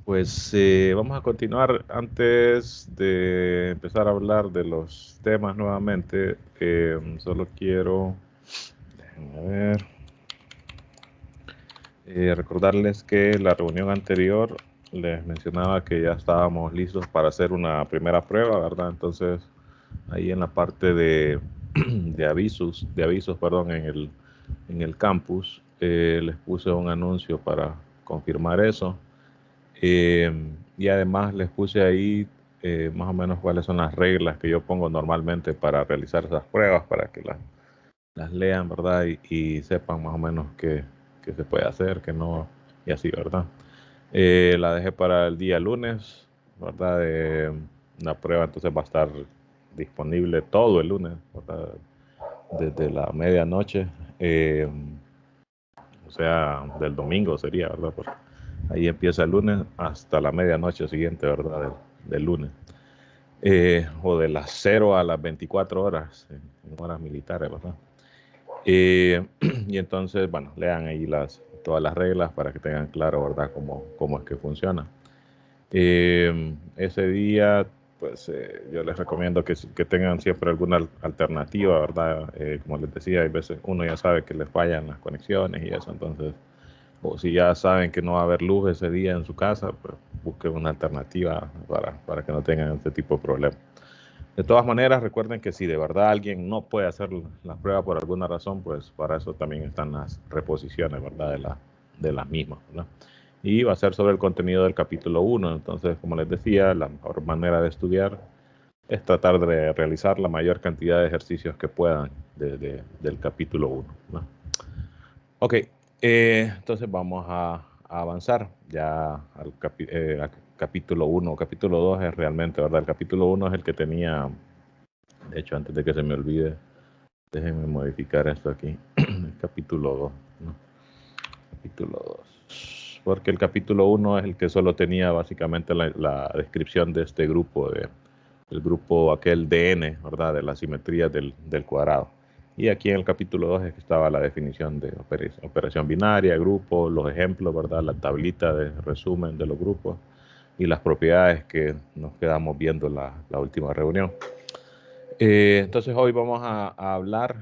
Pues vamos a continuar. Antes de empezar a hablar de los temas nuevamente, solo quiero, déjenme ver, recordarles que la reunión anterior les mencionaba que ya estábamos listos para hacer una primera prueba, ¿verdad? Entonces, ahí en la parte de avisos, perdón, en el campus, les puse un anuncio para confirmar eso. Y además les puse ahí más o menos cuáles son las reglas que yo pongo normalmente para realizar esas pruebas, para que las lean, ¿verdad? Y sepan más o menos qué se puede hacer, qué no, y así, ¿verdad? La dejé para el día lunes, ¿verdad? La prueba entonces va a estar disponible todo el lunes, ¿verdad? Desde la medianoche, eh, o sea, del domingo sería, ¿verdad? Porque ahí empieza el lunes hasta la medianoche siguiente, ¿verdad? Del lunes. O de las 0 a las 24 horas, en horas militares, ¿verdad? Y entonces, bueno, lean ahí todas las reglas para que tengan claro, ¿verdad? Cómo es que funciona. Ese día, pues yo les recomiendo que tengan siempre alguna alternativa, ¿verdad? Como les decía, hay veces uno ya sabe que les fallan las conexiones y eso, entonces, o si ya saben que no va a haber luz ese día en su casa, pues busquen una alternativa para que no tengan este tipo de problemas. De todas maneras, recuerden que si de verdad alguien no puede hacer la prueba por alguna razón, pues para eso también están las reposiciones, ¿verdad? De las mismas, ¿verdad? Y va a ser sobre el contenido del capítulo 1. Entonces, como les decía, la mejor manera de estudiar es tratar de realizar la mayor cantidad de ejercicios que puedan del capítulo 1, ¿no? Ok, entonces vamos a avanzar ya al capítulo 1. Capítulo 2 es realmente, ¿verdad? El capítulo 1 es el que tenía, de hecho, antes de que se me olvide, déjenme modificar esto aquí. El capítulo 2, ¿no? Capítulo 2. Porque el capítulo 1 es el que solo tenía básicamente la descripción de este grupo, el grupo aquel DN, ¿verdad? De la simetría del cuadrado. Y aquí en el capítulo 2 es que estaba la definición de operación binaria, grupo, los ejemplos, ¿verdad? La tablita de resumen de los grupos y las propiedades que nos quedamos viendo en la última reunión. Entonces hoy vamos a hablar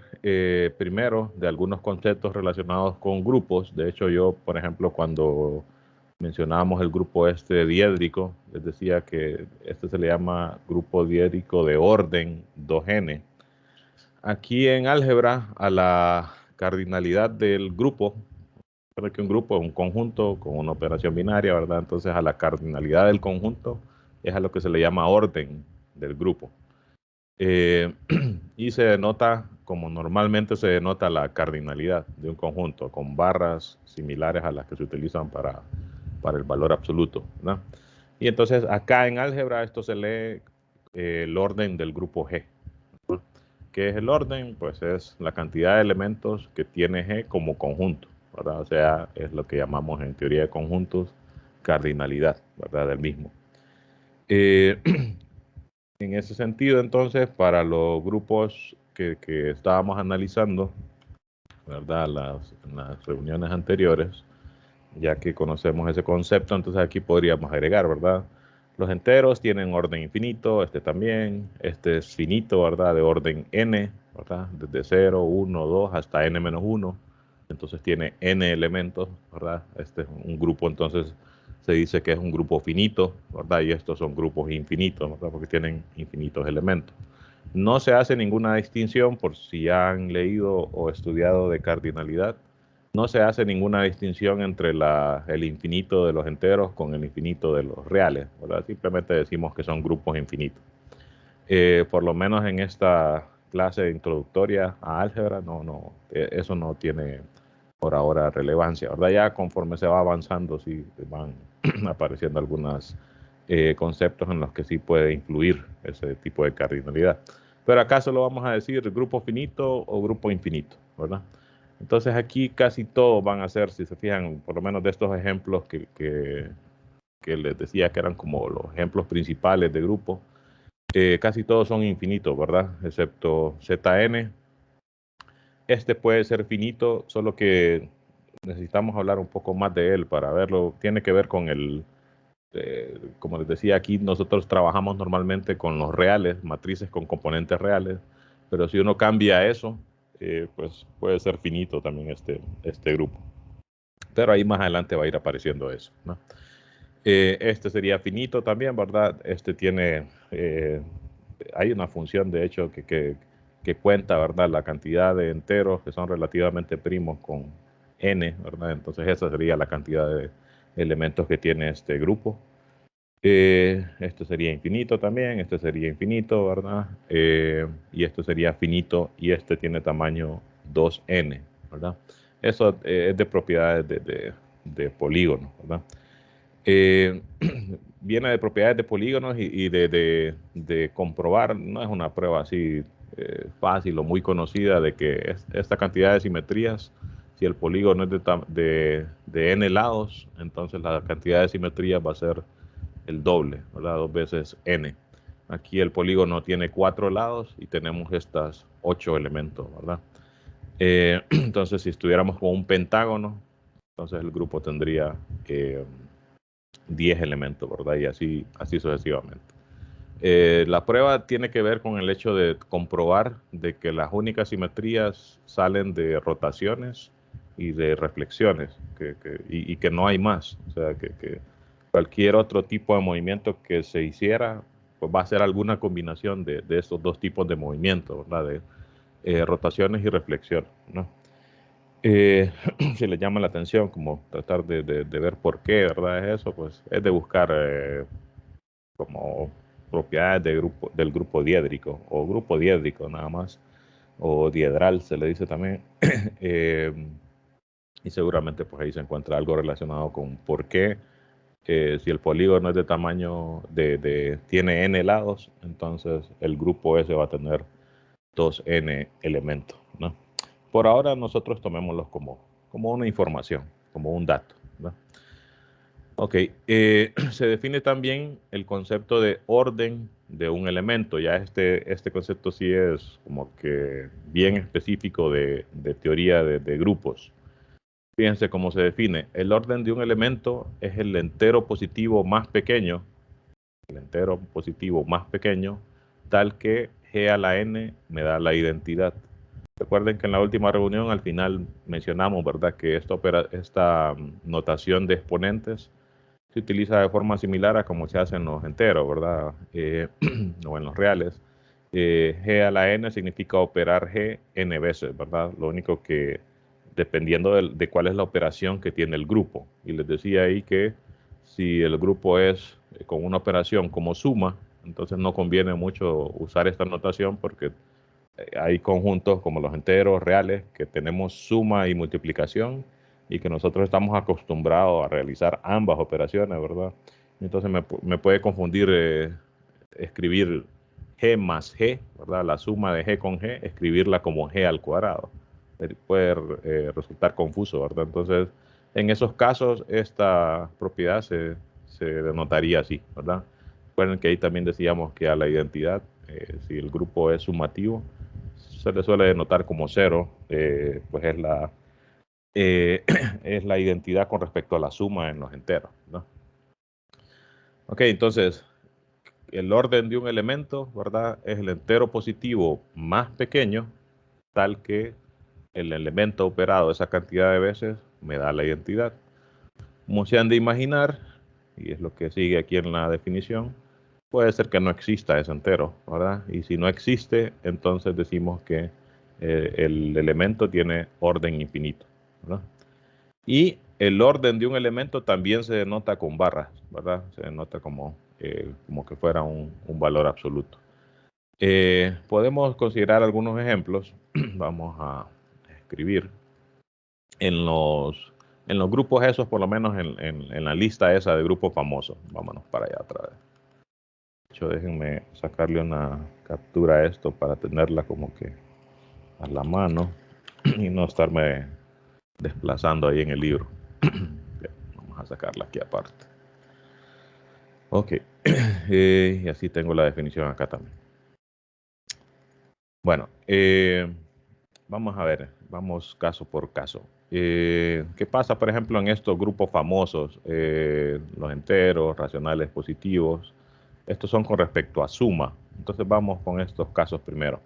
primero de algunos conceptos relacionados con grupos. De hecho, yo, por ejemplo, cuando mencionábamos el grupo este diédrico, les decía que este se le llama grupo diédrico de orden 2n. Aquí en álgebra, a la cardinalidad del grupo, que un grupo es un conjunto con una operación binaria, ¿verdad? Entonces a la cardinalidad del conjunto es a lo que se le llama orden del grupo. Eh, y se denota como normalmente se denota la cardinalidad de un conjunto, con barras similares a las que se utilizan para el valor absoluto, ¿no? Y entonces acá en álgebra esto se lee el orden del grupo G, ¿no? ¿Qué es el orden? Pues es la cantidad de elementos que tiene G como conjunto, ¿verdad? O sea, es lo que llamamos en teoría de conjuntos cardinalidad, ¿verdad? Del mismo. En ese sentido, entonces, para los grupos que estábamos analizando, ¿verdad? En las reuniones anteriores, ya que conocemos ese concepto, entonces aquí podríamos agregar, ¿verdad? Los enteros tienen orden infinito, este también, este es finito, ¿verdad? De orden n, ¿verdad? Desde 0, 1, 2 hasta n-1, entonces tiene n elementos, ¿verdad? Este es un grupo, entonces se dice que es un grupo finito, ¿verdad? Y estos son grupos infinitos, ¿verdad? Porque tienen infinitos elementos. No se hace ninguna distinción, por si han leído o estudiado de cardinalidad, no se hace ninguna distinción entre el infinito de los enteros con el infinito de los reales, ¿verdad? Simplemente decimos que son grupos infinitos. Por lo menos en esta clase introductoria a álgebra, eso no tiene por ahora relevancia, ¿verdad? Ya conforme se va avanzando, sí van apareciendo algunos conceptos en los que sí puede influir ese tipo de cardinalidad. Pero acá solo vamos a decir grupo finito o grupo infinito, ¿verdad? Entonces aquí casi todos van a ser, si se fijan, por lo menos de estos ejemplos que les decía que eran como los ejemplos principales de grupo, casi todos son infinitos, ¿verdad? Excepto Zn. Este puede ser finito, solo que necesitamos hablar un poco más de él para verlo. Tiene que ver con como les decía, aquí nosotros trabajamos normalmente con los reales, matrices con componentes reales, pero si uno cambia eso, pues puede ser finito también este grupo. Pero ahí más adelante va a ir apareciendo eso, ¿no? Este sería finito también, ¿verdad? Este tiene, hay una función de hecho que cuenta, ¿verdad? La cantidad de enteros que son relativamente primos con n, ¿verdad? Entonces esa sería la cantidad de elementos que tiene este grupo. Este sería infinito también, este sería infinito, ¿verdad? Y este sería finito y este tiene tamaño 2n, ¿verdad? Eso es de propiedades de polígonos, ¿verdad? Eh, Viene de propiedades de polígonos y de comprobar, no es una prueba así fácil o muy conocida de que esta cantidad de simetrías, si el polígono es de n lados, entonces la cantidad de simetrías va a ser el doble, ¿verdad? 2 veces n. Aquí el polígono tiene 4 lados y tenemos estas 8 elementos, ¿verdad? Entonces, si estuviéramos con un pentágono, entonces el grupo tendría 10 elementos, ¿verdad? Y así sucesivamente. La prueba tiene que ver con el hecho de comprobar de que las únicas simetrías salen de rotaciones y de reflexiones y que no hay más. O sea, que cualquier otro tipo de movimiento que se hiciera, pues va a ser alguna combinación de estos dos tipos de movimientos, ¿verdad? De rotaciones y reflexiones, ¿no? Si les llama la atención, como tratar de ver por qué, ¿verdad? Es eso, pues es de buscar como propiedades del grupo diédrico o grupo diédrico nada más, o diedral se le dice también. eh, y seguramente pues ahí se encuentra algo relacionado con por qué si el polígono es de tamaño tiene n lados, entonces el grupo S va a tener 2n elementos, ¿no? Por ahora nosotros tomémoslos como una información, como un dato, ¿no? Ok, se define también el concepto de orden de un elemento. Ya este concepto sí es como que bien específico de teoría de grupos. Fíjense cómo se define. El orden de un elemento es el entero positivo más pequeño, el entero positivo más pequeño, tal que g a la n me da la identidad. Recuerden que en la última reunión al final mencionamos, ¿verdad?, que esta notación de exponentes se utiliza de forma similar a como se hace en los enteros, ¿verdad? O en los reales. G a la n significa operar G n veces, ¿verdad? Lo único que dependiendo de cuál es la operación que tiene el grupo. Y les decía ahí que si el grupo es con una operación como suma, entonces no conviene mucho usar esta notación porque hay conjuntos como los enteros reales que tenemos suma y multiplicación y que nosotros estamos acostumbrados a realizar ambas operaciones, ¿verdad? Entonces me puede confundir escribir g más g, ¿verdad? La suma de g con g, escribirla como g al cuadrado. Puede resultar confuso, ¿verdad? Entonces, en esos casos, esta propiedad se denotaría así, ¿verdad? Recuerden que ahí también decíamos que a la identidad, si el grupo es sumativo, se le suele denotar como cero, pues es la identidad con respecto a la suma en los enteros, ¿no? Ok, entonces, el orden de un elemento, ¿verdad? Es el entero positivo más pequeño, tal que el elemento operado esa cantidad de veces me da la identidad. Como se han de imaginar, y es lo que sigue aquí en la definición, puede ser que no exista ese entero, ¿verdad? Y si no existe, entonces decimos que el elemento tiene orden infinito, ¿verdad? Y el orden de un elemento también se denota con barras, ¿verdad? Se denota como que fuera un valor absoluto. Podemos considerar algunos ejemplos. Vamos a escribir en los grupos esos, por lo menos en la lista esa de grupos famosos. Vámonos para allá otra vez. De hecho, déjenme sacarle una captura a esto para tenerla como que a la mano y no estarme desplazando ahí en el libro. Vamos a sacarla aquí aparte. Ok, y así tengo la definición acá también. Bueno, vamos a ver, vamos caso por caso. ¿Qué pasa, por ejemplo, en estos grupos famosos? Los enteros, racionales, positivos. Estos son con respecto a suma. Entonces vamos con estos casos primero.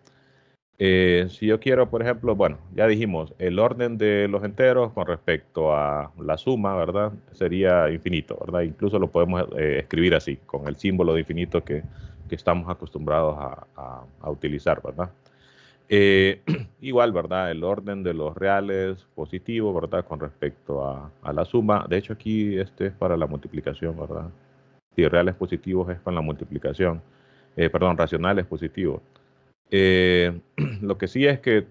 Si yo quiero, por ejemplo, bueno, ya dijimos, el orden de los enteros con respecto a la suma, ¿verdad? Sería infinito, ¿verdad? Incluso lo podemos escribir así, con el símbolo de infinito que estamos acostumbrados a utilizar, ¿verdad? Igual, ¿verdad? El orden de los reales positivo, ¿verdad? Con respecto a la suma. De hecho, aquí este es para la multiplicación, ¿verdad? Si reales positivos es con la multiplicación. Perdón, racionales positivos. Lo que sí es que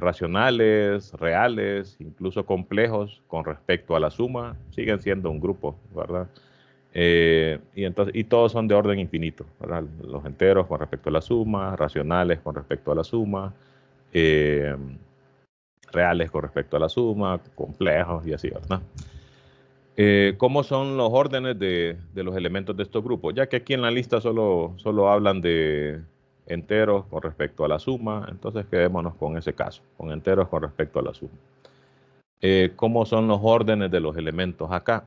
racionales, reales, incluso complejos con respecto a la suma, siguen siendo un grupo, ¿verdad? Y todos son de orden infinito, ¿verdad? Los enteros con respecto a la suma, racionales con respecto a la suma, eh, reales con respecto a la suma, complejos y así, ¿verdad? ¿Cómo son los órdenes de los elementos de estos grupos? Ya que aquí en la lista solo hablan de enteros con respecto a la suma, entonces quedémonos con ese caso, con enteros con respecto a la suma. ¿Cómo son los órdenes de los elementos acá?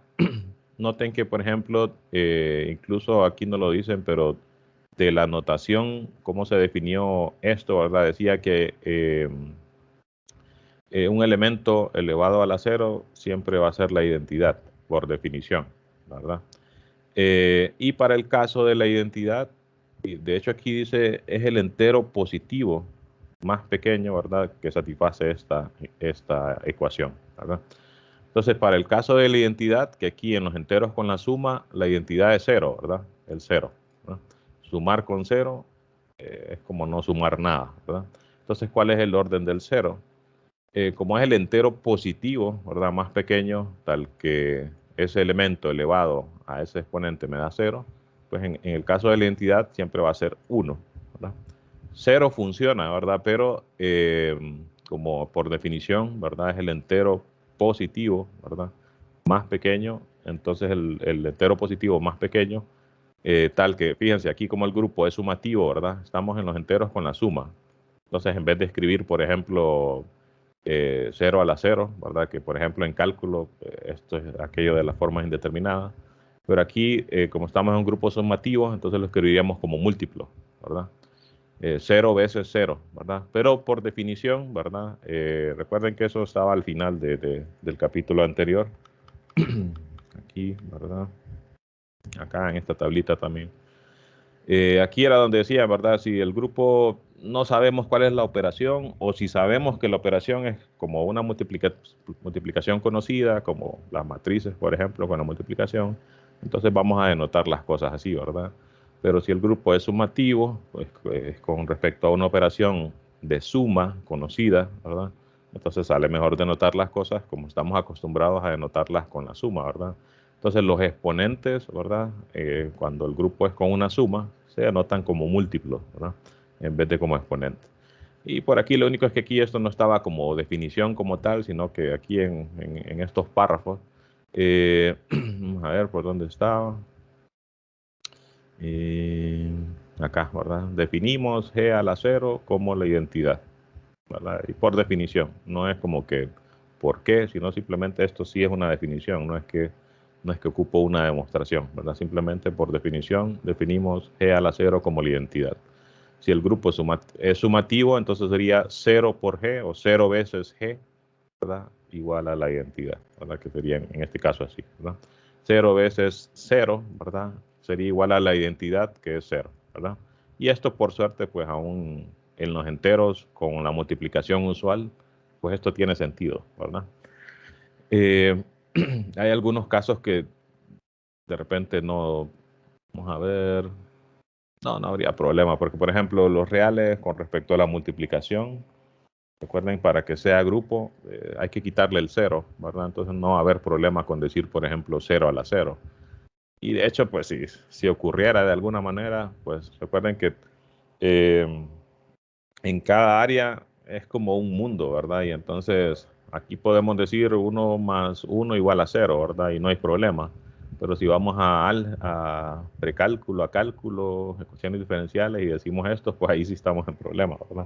Noten que, por ejemplo, incluso aquí no lo dicen, pero de la notación, cómo se definió esto, ¿verdad? Decía que un elemento elevado a la cero siempre va a ser la identidad, por definición, ¿verdad? Y para el caso de la identidad, de hecho aquí dice, es el entero positivo más pequeño, ¿verdad? Que satisface esta ecuación, ¿verdad? Entonces, para el caso de la identidad, que aquí en los enteros con la suma, la identidad es cero, ¿verdad? El cero, ¿verdad? Sumar con cero es como no sumar nada, ¿verdad? Entonces, ¿cuál es el orden del cero? Como es el entero positivo, ¿verdad? Más pequeño, tal que ese elemento elevado a ese exponente me da cero, pues en el caso de la identidad siempre va a ser 1, ¿verdad? Cero funciona, ¿verdad? Pero como por definición, ¿verdad? Es el entero positivo, ¿verdad? Más pequeño, entonces el entero positivo más pequeño, tal que, fíjense, aquí como el grupo es sumativo, ¿verdad? Estamos en los enteros con la suma. Entonces, en vez de escribir, por ejemplo, 0 a la 0, ¿verdad? Que por ejemplo en cálculo, esto es aquello de las formas indeterminadas. Pero aquí, como estamos en un grupo sumativo, entonces lo escribiríamos como múltiplo, ¿verdad? 0 veces 0, ¿verdad? Pero por definición, ¿verdad? Recuerden que eso estaba al final del capítulo anterior. Aquí, ¿verdad? Acá en esta tablita también. Aquí era donde decía, ¿verdad? Si el grupo no sabemos cuál es la operación o si sabemos que la operación es como una multiplicación conocida, como las matrices, por ejemplo, con la multiplicación, entonces vamos a denotar las cosas así, ¿verdad? Pero si el grupo es sumativo, pues con respecto a una operación de suma conocida, ¿verdad? Entonces sale mejor denotar las cosas como estamos acostumbrados a denotarlas con la suma, ¿verdad? Entonces los exponentes, ¿verdad? Cuando el grupo es con una suma, se anotan como múltiplos, ¿verdad? En vez de como exponentes. Y por aquí lo único es que aquí esto no estaba como definición como tal, sino que aquí en estos párrafos, vamos a ver por dónde estaba. Acá, ¿verdad? Definimos G a la 0 como la identidad, ¿verdad? Y por definición, no es como que por qué, sino simplemente esto sí es una definición, no es que ocupo una demostración, ¿verdad? Simplemente por definición definimos G a la 0 como la identidad. Si el grupo es sumativo, entonces sería 0 por G o 0 veces G, ¿verdad? Igual a la identidad, ¿verdad? Que sería en este caso así, ¿verdad? 0 veces 0, ¿verdad? Sería igual a la identidad que es 0, ¿verdad? Y esto por suerte, pues aún en los enteros con la multiplicación usual, pues esto tiene sentido, ¿verdad? Eh, hay algunos casos que de repente no, vamos a ver, no habría problema, porque por ejemplo los reales con respecto a la multiplicación, recuerden, para que sea grupo hay que quitarle el 0, ¿verdad? Entonces no va a haber problema con decir, por ejemplo, 0 a la 0. Y de hecho, pues si ocurriera de alguna manera, pues recuerden que eh, en cada área es como un mundo, ¿verdad? Y entonces aquí podemos decir 1 más 1 igual a 0, ¿verdad? Y no hay problema. Pero si vamos a precálculo, a cálculo, ecuaciones diferenciales y decimos esto, pues ahí sí estamos en problema, ¿verdad?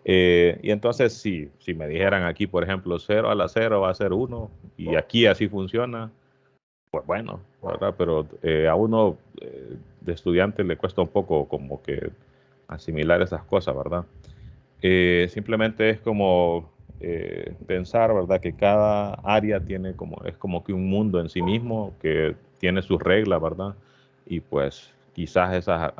Y entonces, si me dijeran aquí, por ejemplo, 0 a la 0 va a ser 1, y aquí así funciona, pues bueno, ¿verdad? Pero a uno de estudiante le cuesta un poco como que asimilar esas cosas, ¿verdad? Simplemente es como pensar, ¿verdad? Que cada área tiene como, es como que un mundo en sí mismo que tiene sus reglas, ¿verdad? Y pues quizás esas,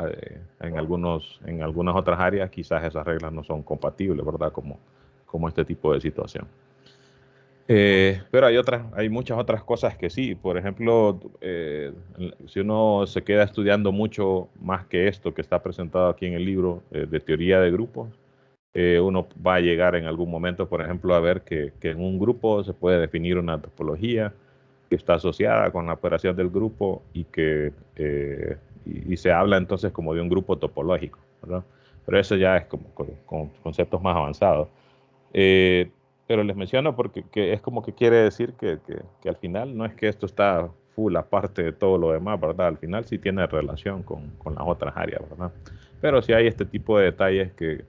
en algunas otras áreas, quizás esas reglas no son compatibles, ¿verdad? Como este tipo de situación. Pero hay muchas otras cosas que sí. Por ejemplo, si uno se queda estudiando mucho más que esto que está presentado aquí en el libro de teoría de grupos, uno va a llegar en algún momento, por ejemplo, a ver que en un grupo se puede definir una topología que está asociada con la operación del grupo y se habla entonces como de un grupo topológico, ¿verdad? Pero eso ya es como con conceptos más avanzados. Eh, pero les menciono porque es como que quiere decir que al final no es que esto está full aparte de todo lo demás, ¿verdad? Al final sí tiene relación con las otras áreas, ¿verdad? Pero sí hay este tipo de detalles que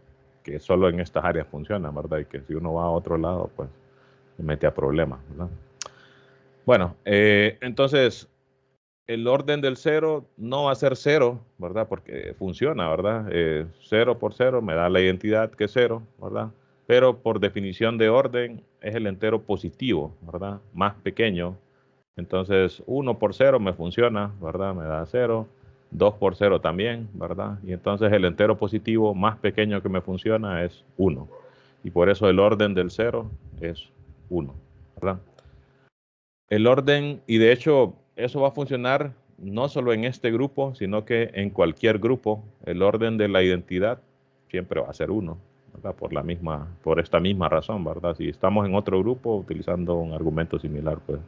solo en estas áreas funcionan, ¿verdad? Y que si uno va a otro lado, pues se mete a problemas, ¿verdad? Bueno, entonces el orden del cero no va a ser cero, ¿verdad? Porque funciona, ¿verdad? Cero por cero me da la identidad que es cero, ¿verdad? Pero por definición de orden es el entero positivo, ¿verdad? Más pequeño. Entonces, uno por cero me funciona, ¿verdad? Me da cero. 2 por cero también, ¿verdad? Y entonces el entero positivo más pequeño que me funciona es uno. Y por eso el orden del cero es uno, ¿verdad? El orden, y de hecho eso va a funcionar no solo en este grupo, sino que en cualquier grupo, el orden de la identidad siempre va a ser uno, ¿verdad? Por esta misma razón, ¿verdad? Si estamos en otro grupo utilizando un argumento similar, pues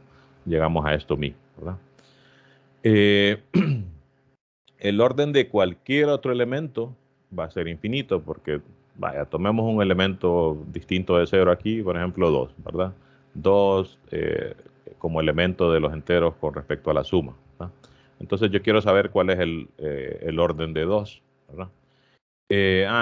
llegamos a esto mismo, ¿verdad? Eh, el orden de cualquier otro elemento va a ser infinito, porque, vaya, tomemos un elemento distinto de cero aquí, por ejemplo, 2, ¿verdad? 2 como elemento de los enteros con respecto a la suma, ¿verdad? Entonces yo quiero saber cuál es el orden de 2, ¿verdad?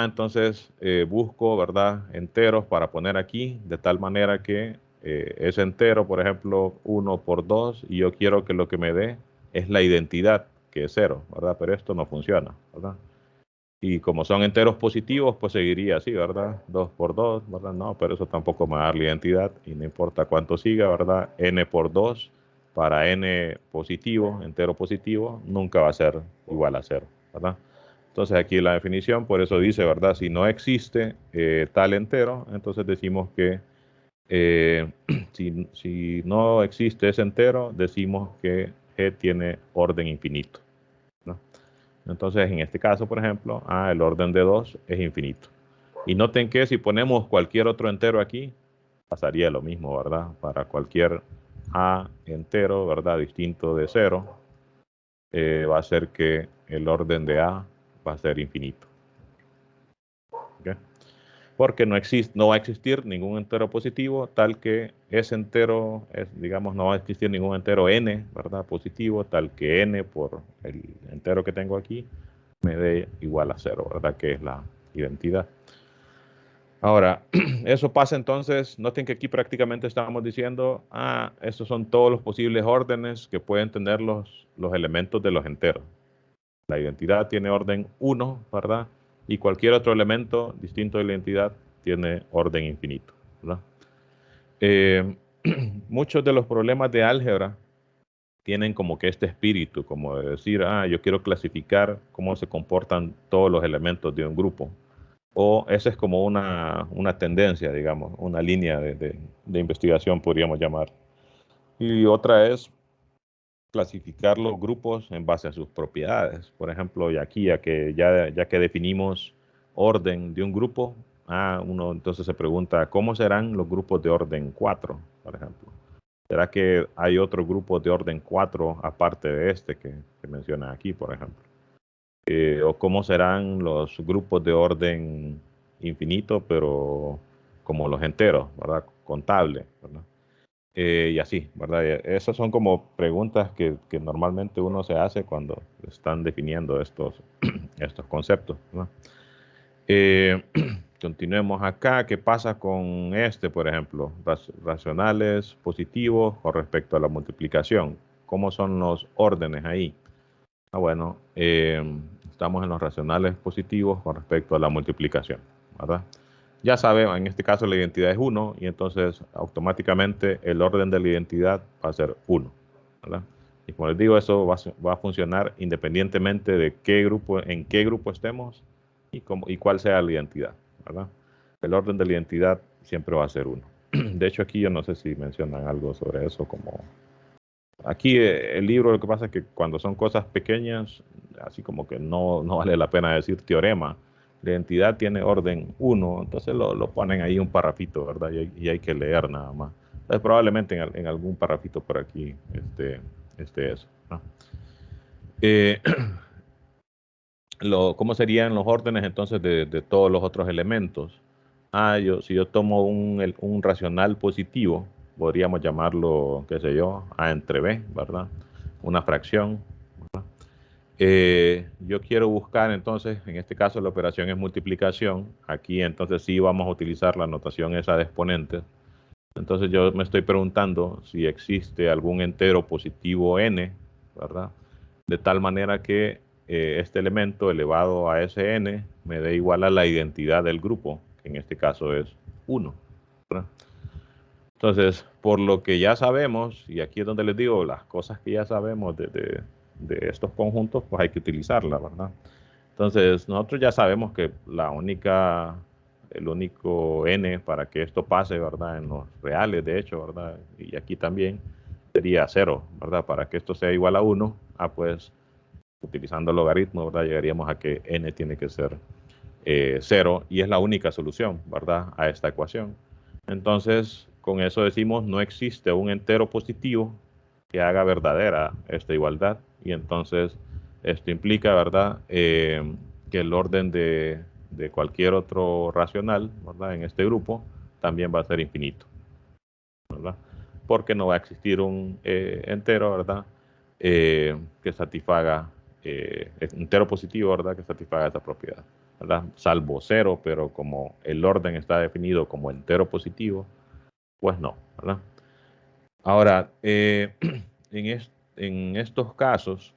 Entonces busco, ¿verdad? Enteros para poner aquí, de tal manera que ese entero, por ejemplo, 1 por 2, y yo quiero que lo que me dé es la identidad, que es 0, ¿verdad? Pero esto no funciona, ¿verdad? Y como son enteros positivos, pues seguiría así, ¿verdad? 2 por 2, ¿verdad? No, pero eso tampoco me va a dar la identidad, y no importa cuánto siga, ¿verdad? N por 2 para n positivo, entero positivo, nunca va a ser igual a 0, ¿verdad? Entonces aquí la definición, por eso dice, ¿verdad? Si no existe tal entero, entonces decimos que eh, si no existe ese entero, decimos que G tiene orden infinito, ¿no? Entonces en este caso, por ejemplo, el orden de 2 es infinito. Y noten que si ponemos cualquier otro entero aquí, pasaría lo mismo, ¿verdad? Para cualquier A entero, ¿verdad? Distinto de 0, va a ser que el orden de A va a ser infinito. ¿Okay? Porque no va a existir ningún entero positivo tal que ese entero, digamos, no va a existir ningún entero n, ¿verdad? Positivo, tal que n por el entero que tengo aquí me dé igual a 0, ¿verdad? Que es la identidad. Ahora, eso pasa entonces, noten que aquí prácticamente estamos diciendo, estos son todos los posibles órdenes que pueden tener los elementos de los enteros. La identidad tiene orden 1, ¿verdad? Y cualquier otro elemento distinto de la identidad tiene orden infinito, ¿verdad? Eh, muchos de los problemas de álgebra tienen como que este espíritu, como de decir, yo quiero clasificar cómo se comportan todos los elementos de un grupo. O esa es como una tendencia, digamos, una línea de investigación, podríamos llamar. Y otra es clasificar los grupos en base a sus propiedades. Por ejemplo, y aquí, ya que definimos orden de un grupo, uno entonces se pregunta, ¿cómo serán los grupos de orden 4, por ejemplo? ¿Será que hay otro grupo de orden 4 aparte de este que menciona aquí, por ejemplo? ¿O cómo serán los grupos de orden infinito, pero como los enteros, ¿verdad? Contable, ¿verdad? Y así, ¿verdad? Esas son como preguntas que normalmente uno se hace cuando están definiendo estos conceptos, ¿verdad? Eh, Continuemos acá. ¿Qué pasa con este, por ejemplo? Racionales positivos con respecto a la multiplicación. ¿Cómo son los órdenes ahí? Bueno, estamos en los racionales positivos con respecto a la multiplicación, ¿verdad? Ya sabemos, en este caso la identidad es 1 y entonces automáticamente el orden de la identidad va a ser 1, ¿verdad? Y como les digo, eso va a funcionar independientemente de en qué grupo estemos y cuál sea la identidad, ¿verdad? El orden de la identidad siempre va a ser 1. De hecho, aquí yo no sé si mencionan algo sobre eso, como aquí el libro, lo que pasa es que cuando son cosas pequeñas, así como que no vale la pena decir teorema. La identidad tiene orden 1, entonces lo ponen ahí un parrafito, ¿verdad? Y hay que leer nada más. Entonces, probablemente en algún parrafito por aquí esté eso, ¿no? ¿Cómo serían los órdenes entonces de todos los otros elementos? Si yo tomo un racional positivo, podríamos llamarlo, qué sé yo, A entre B, ¿verdad? Una fracción, ¿verdad? Yo quiero buscar entonces, en este caso la operación es multiplicación. Aquí entonces sí vamos a utilizar la notación esa de exponentes. Entonces yo me estoy preguntando si existe algún entero positivo n, ¿verdad? De tal manera que este elemento elevado a ese n me dé igual a la identidad del grupo, que en este caso es 1, ¿verdad? Entonces, por lo que ya sabemos, y aquí es donde les digo, las cosas que ya sabemos de estos conjuntos, pues hay que utilizarlas, ¿verdad? Entonces, nosotros ya sabemos que el único n para que esto pase, ¿verdad? En los reales, de hecho, ¿verdad? Y aquí también sería 0, ¿verdad? Para que esto sea igual a 1, pues utilizando el logaritmo, ¿verdad? Llegaríamos a que n tiene que ser 0 y es la única solución, ¿verdad? A esta ecuación. Entonces, con eso decimos, no existe un entero positivo que haga verdadera esta igualdad y entonces esto implica, ¿verdad? Que el orden de cualquier otro racional, ¿verdad? En este grupo también va a ser infinito, ¿verdad? Porque no va a existir un entero, ¿verdad? Que satisfaga, entero positivo, ¿verdad? Que satisfaga esa propiedad, ¿verdad? Salvo 0, pero como el orden está definido como entero positivo, pues no, ¿verdad? Ahora, en estos casos,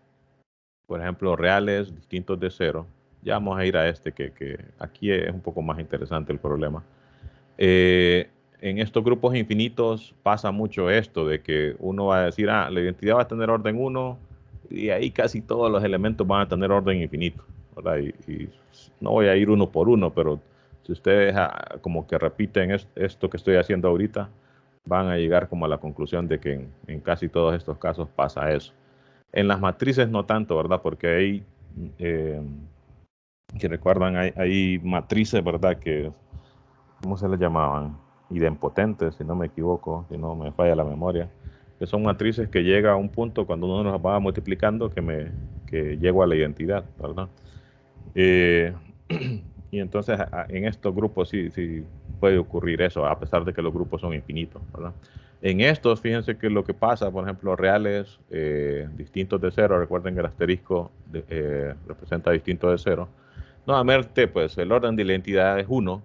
por ejemplo, reales distintos de 0, ya vamos a ir a que aquí es un poco más interesante el problema. En estos grupos infinitos pasa mucho esto de que uno va a decir, la identidad va a tener orden 1 y ahí casi todos los elementos van a tener orden infinito, ¿verdad? Y no voy a ir uno por uno, pero si ustedes como que repiten esto que estoy haciendo ahorita, van a llegar como a la conclusión de que en casi todos estos casos pasa eso. En las matrices no tanto, ¿verdad? Porque hay, que recuerdan, hay matrices, ¿verdad? ¿Cómo se les llamaban? Idempotentes, si no me equivoco, si no me falla la memoria, que son matrices que llega a un punto cuando uno nos va multiplicando que llego a la identidad, ¿verdad? Y entonces en estos grupos sí puede ocurrir eso, a pesar de que los grupos son infinitos, ¿verdad? En estos, fíjense que lo que pasa, por ejemplo, reales distintos de 0, recuerden que el asterisco representa distinto de 0. Nuevamente, pues el orden de la identidad es 1.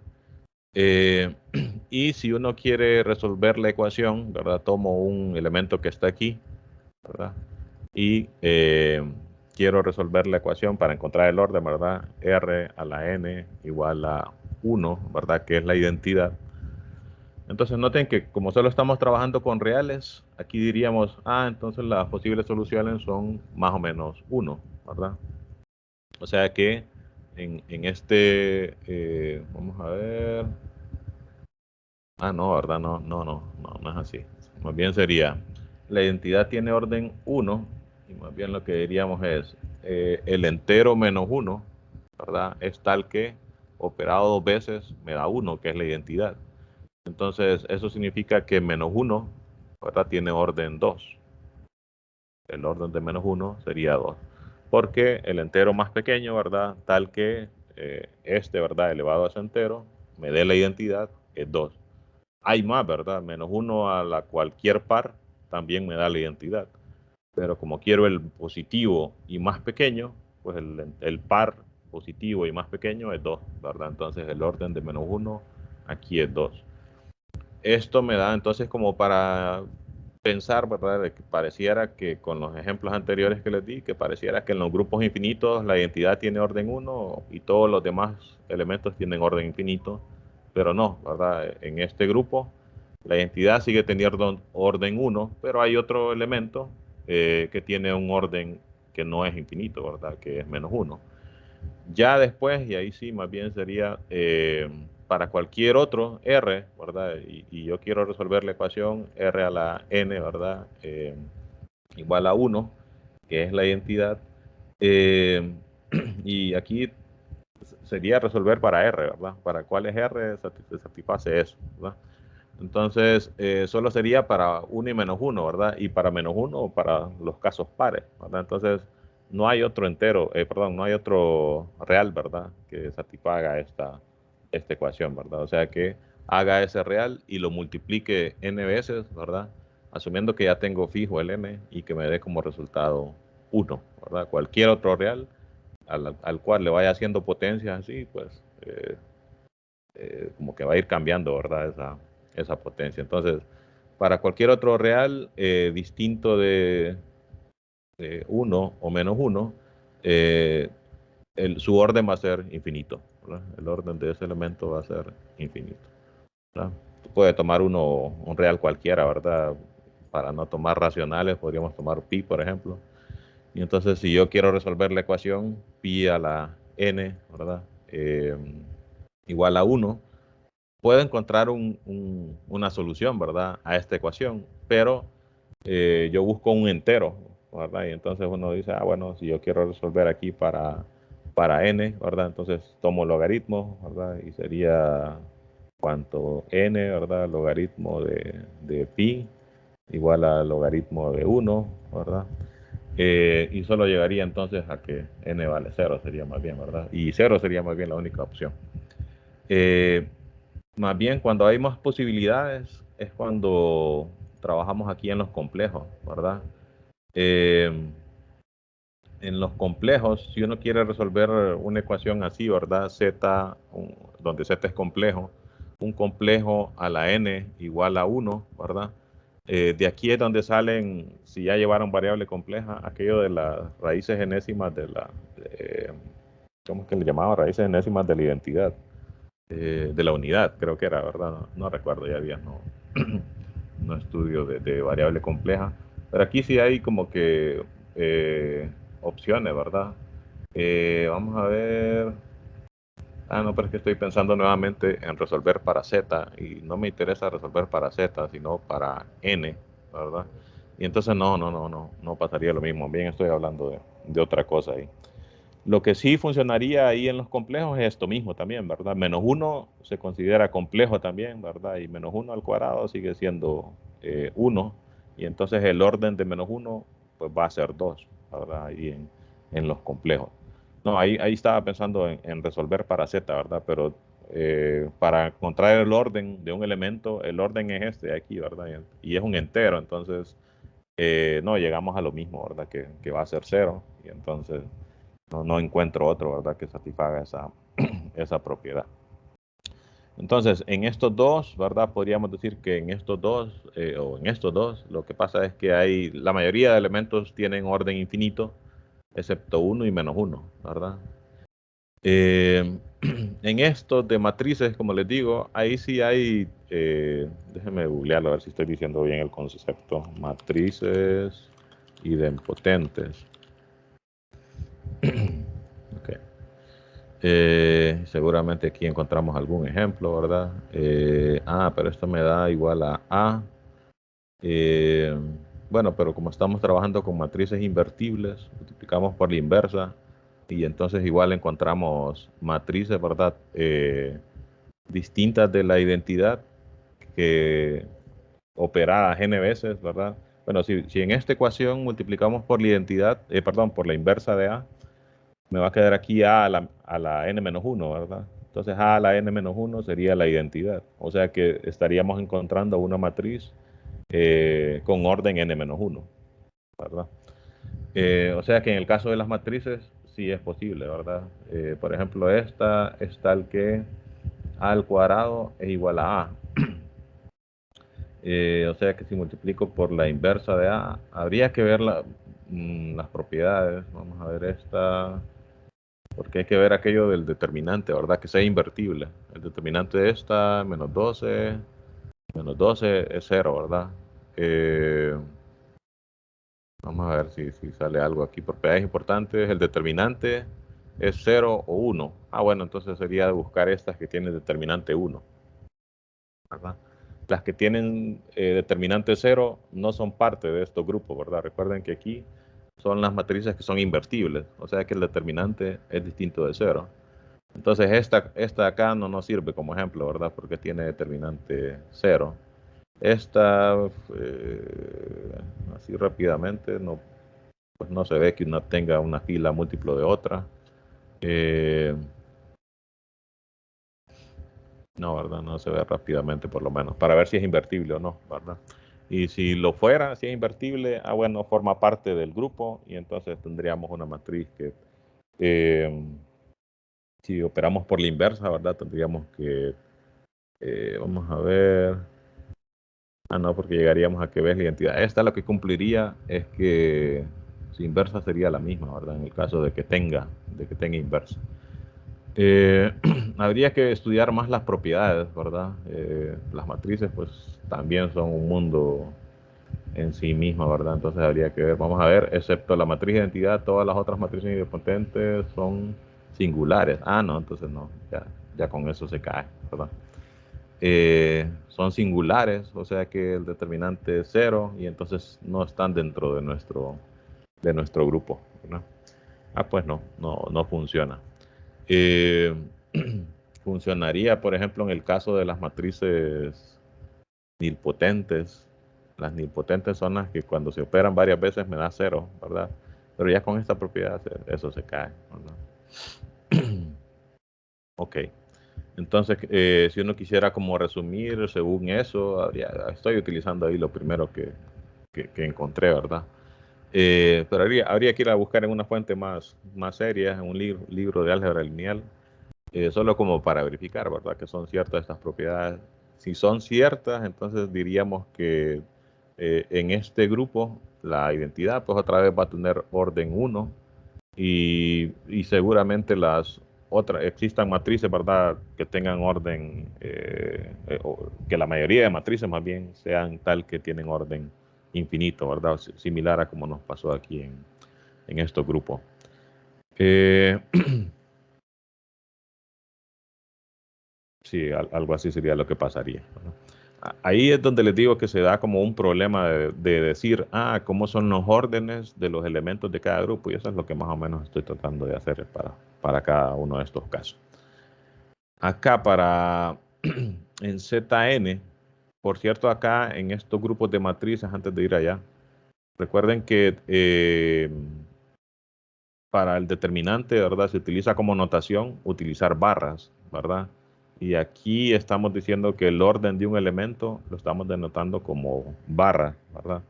Y si uno quiere resolver la ecuación, ¿verdad? Tomo un elemento que está aquí, ¿verdad? Y quiero resolver la ecuación para encontrar el orden, ¿verdad? R a la n igual a 1, ¿verdad? Que es la identidad. Entonces noten que como solo estamos trabajando con reales, aquí diríamos, entonces las posibles soluciones son más o menos 1, ¿verdad? O sea que en vamos a ver. No, ¿verdad? No es así. Más bien sería, la identidad tiene orden 1, y más bien lo que diríamos es, el entero menos 1, ¿verdad? Es tal que, operado 2 veces, me da 1, que es la identidad. Entonces, eso significa que menos 1, ¿verdad? Tiene orden 2. El orden de menos 1 sería 2. Porque el entero más pequeño, ¿verdad? Tal que ¿verdad? Elevado a ese entero, me dé la identidad, es 2. Hay más, ¿verdad? Menos 1 a la cualquier par también me da la identidad. Pero como quiero el positivo y más pequeño, pues el par positivo y más pequeño es 2, ¿verdad? Entonces el orden de menos 1 aquí es 2. Esto me da entonces como para pensar, ¿verdad? De que pareciera que con los ejemplos anteriores que les di, que pareciera que en los grupos infinitos la identidad tiene orden 1 y todos los demás elementos tienen orden infinito, pero no, ¿verdad? En este grupo la identidad sigue teniendo orden 1, pero hay otro elemento que tiene un orden que no es infinito, ¿verdad? Que es menos 1. Ya después, y ahí sí, más bien sería para cualquier otro R, ¿verdad? Y yo quiero resolver la ecuación R a la N, ¿verdad? Igual a 1, que es la identidad. Y aquí sería resolver para R, ¿verdad? Para cuál es R se satisface eso, ¿verdad? Entonces, solo sería para 1 y menos 1, ¿verdad? Y para menos 1 para los casos pares, ¿verdad? Entonces, no hay otro entero, perdón, no hay otro real, ¿verdad? Que satisfaga esta ecuación, ¿verdad? O sea, que haga ese real y lo multiplique n veces, ¿verdad? Asumiendo que ya tengo fijo el n y que me dé como resultado 1, ¿verdad? Cualquier otro real al cual le vaya haciendo potencias así, pues como que va a ir cambiando, ¿verdad? Esa potencia. Entonces, para cualquier otro real distinto de 1 o menos 1, su orden va a ser infinito, ¿verdad? El orden de ese elemento va a ser infinito, ¿verdad? Puede tomar un real cualquiera, ¿verdad? Para no tomar racionales, podríamos tomar pi, por ejemplo. Y entonces, si yo quiero resolver la ecuación pi a la n, ¿verdad? Igual a 1, puedo encontrar una solución, ¿verdad? A esta ecuación, pero yo busco un entero, ¿verdad? Y entonces uno dice, bueno, si yo quiero resolver aquí para n, ¿verdad? Entonces tomo logaritmo, ¿verdad? Y sería cuánto n, ¿verdad? Logaritmo de pi igual al logaritmo de 1, ¿verdad? Y solo llegaría entonces a que n vale 0, sería más bien, ¿verdad? Y 0 sería más bien la única opción. Más bien, cuando hay más posibilidades es cuando trabajamos aquí en los complejos, ¿verdad? Eh, en los complejos, si uno quiere resolver una ecuación así, ¿verdad? Donde z es complejo, un complejo a la n igual a 1, ¿verdad? De aquí es donde salen, si ya llevaron variable compleja, aquello de las raíces enésimas ¿cómo es que le llamaba? Raíces enésimas de la identidad. De la unidad, creo que era, ¿verdad? No recuerdo, ya había no estudio de variable compleja, pero aquí sí hay como que opciones, ¿verdad? Vamos a ver. No, pero es que estoy pensando nuevamente en resolver para z y no me interesa resolver para z, sino para n, ¿verdad? Y entonces no pasaría lo mismo. Bien, estoy hablando de otra cosa ahí. Lo que sí funcionaría ahí en los complejos es esto mismo también, ¿verdad? Menos 1 se considera complejo también, ¿verdad? Y menos 1 al cuadrado sigue siendo 1. Y entonces el orden de menos 1 pues va a ser 2, ¿verdad? Ahí en los complejos. No, ahí estaba pensando en resolver para z, ¿verdad? Pero para encontrar el orden de un elemento, el orden es este de aquí, ¿verdad? Y es un entero, entonces no llegamos a lo mismo, ¿verdad? Que va a ser 0. Y entonces no encuentro otro, ¿verdad? Que satisfaga esa propiedad. Entonces, en estos dos, ¿verdad? Podríamos decir que en estos dos, lo que pasa es que la mayoría de elementos tienen orden infinito, excepto 1 y menos 1, ¿verdad? En estos de matrices, como les digo, ahí sí hay, déjenme googlearlo a ver si estoy diciendo bien el concepto, matrices idempotentes. Okay. Seguramente aquí encontramos algún ejemplo, ¿verdad? Pero esto me da igual a A. Bueno, pero como estamos trabajando con matrices invertibles, multiplicamos por la inversa y entonces igual encontramos matrices, ¿verdad? Distintas de la identidad que operadas n veces, ¿verdad? Bueno, si en esta ecuación multiplicamos por la identidad, por la inversa de A, me va a quedar aquí a la n-1, ¿verdad? Entonces a la n-1 sería la identidad. O sea que estaríamos encontrando una matriz con orden n-1, ¿verdad? O sea que en el caso de las matrices, sí es posible, ¿verdad? Por ejemplo, esta es tal que a al cuadrado es igual a a. O sea que si multiplico por la inversa de a, habría que ver las propiedades. Vamos a ver esta, porque hay que ver aquello del determinante, ¿verdad? Que sea invertible. El determinante de esta, menos 12 es cero, ¿verdad? Eh, Vamos a ver si sale algo aquí. Propiedades importantes, el determinante es cero o uno. Ah, bueno, entonces sería buscar estas que tienen determinante uno, ¿verdad? Las que tienen determinante cero no son parte de estos grupos, ¿verdad? Recuerden que aquí son las matrices que son invertibles, o sea que el determinante es distinto de cero. Entonces esta de acá no nos sirve como ejemplo, ¿verdad? Porque tiene determinante cero. Esta, así rápidamente, no, pues no se ve que una tenga una fila múltiplo de otra. Eh, no, ¿verdad? No se ve rápidamente por lo menos, para ver si es invertible o no, ¿verdad? Y si lo fuera, si es invertible, ah, bueno, forma parte del grupo y entonces tendríamos una matriz que, eh, si operamos por la inversa, ¿verdad? Tendríamos que, vamos a ver, ah, no, porque llegaríamos a que ves la identidad. Esta lo que cumpliría es que su inversa sería la misma, ¿verdad? En el caso de que tenga inversa. Habría que estudiar más las propiedades, ¿verdad? Las matrices, pues, también son un mundo en sí misma, ¿verdad? Entonces habría que ver, vamos a ver, excepto la matriz de identidad, todas las otras matrices idempotentes son singulares. Ah, no, entonces no, ya con eso se cae, ¿verdad? Son singulares, o sea que el determinante es cero y entonces no están dentro de nuestro grupo, ¿verdad? Ah, pues no funciona. Eh, Funcionaría, por ejemplo, en el caso de las matrices nilpotentes. Las nilpotentes son las que cuando se operan varias veces me da cero, ¿verdad? Pero ya con esta propiedad eso se cae, ¿verdad? Ok. Entonces, si uno quisiera como resumir según eso, estoy utilizando ahí lo primero que encontré, ¿verdad? Pero habría que ir a buscar en una fuente más seria, en un libro de álgebra lineal, solo como para verificar, ¿verdad? Que son ciertas estas propiedades. Si son ciertas, entonces diríamos que en este grupo la identidad pues otra vez va a tener orden uno y seguramente las otras, existan matrices, ¿verdad? Que tengan orden, o que la mayoría de matrices más bien sean tal que tienen orden infinito, ¿verdad? Similar a como nos pasó aquí en estos grupos. Eh, Sí, algo así sería lo que pasaría, ¿verdad? Ahí es donde les digo que se da como un problema de decir, cómo son los órdenes de los elementos de cada grupo, y eso es lo que más o menos estoy tratando de hacer para cada uno de estos casos. Acá en ZN, por cierto, acá en estos grupos de matrices, antes de ir allá, recuerden que para el determinante, ¿verdad? Se utiliza como notación utilizar barras, ¿verdad? Y aquí estamos diciendo que el orden de un elemento lo estamos denotando como barra, ¿verdad?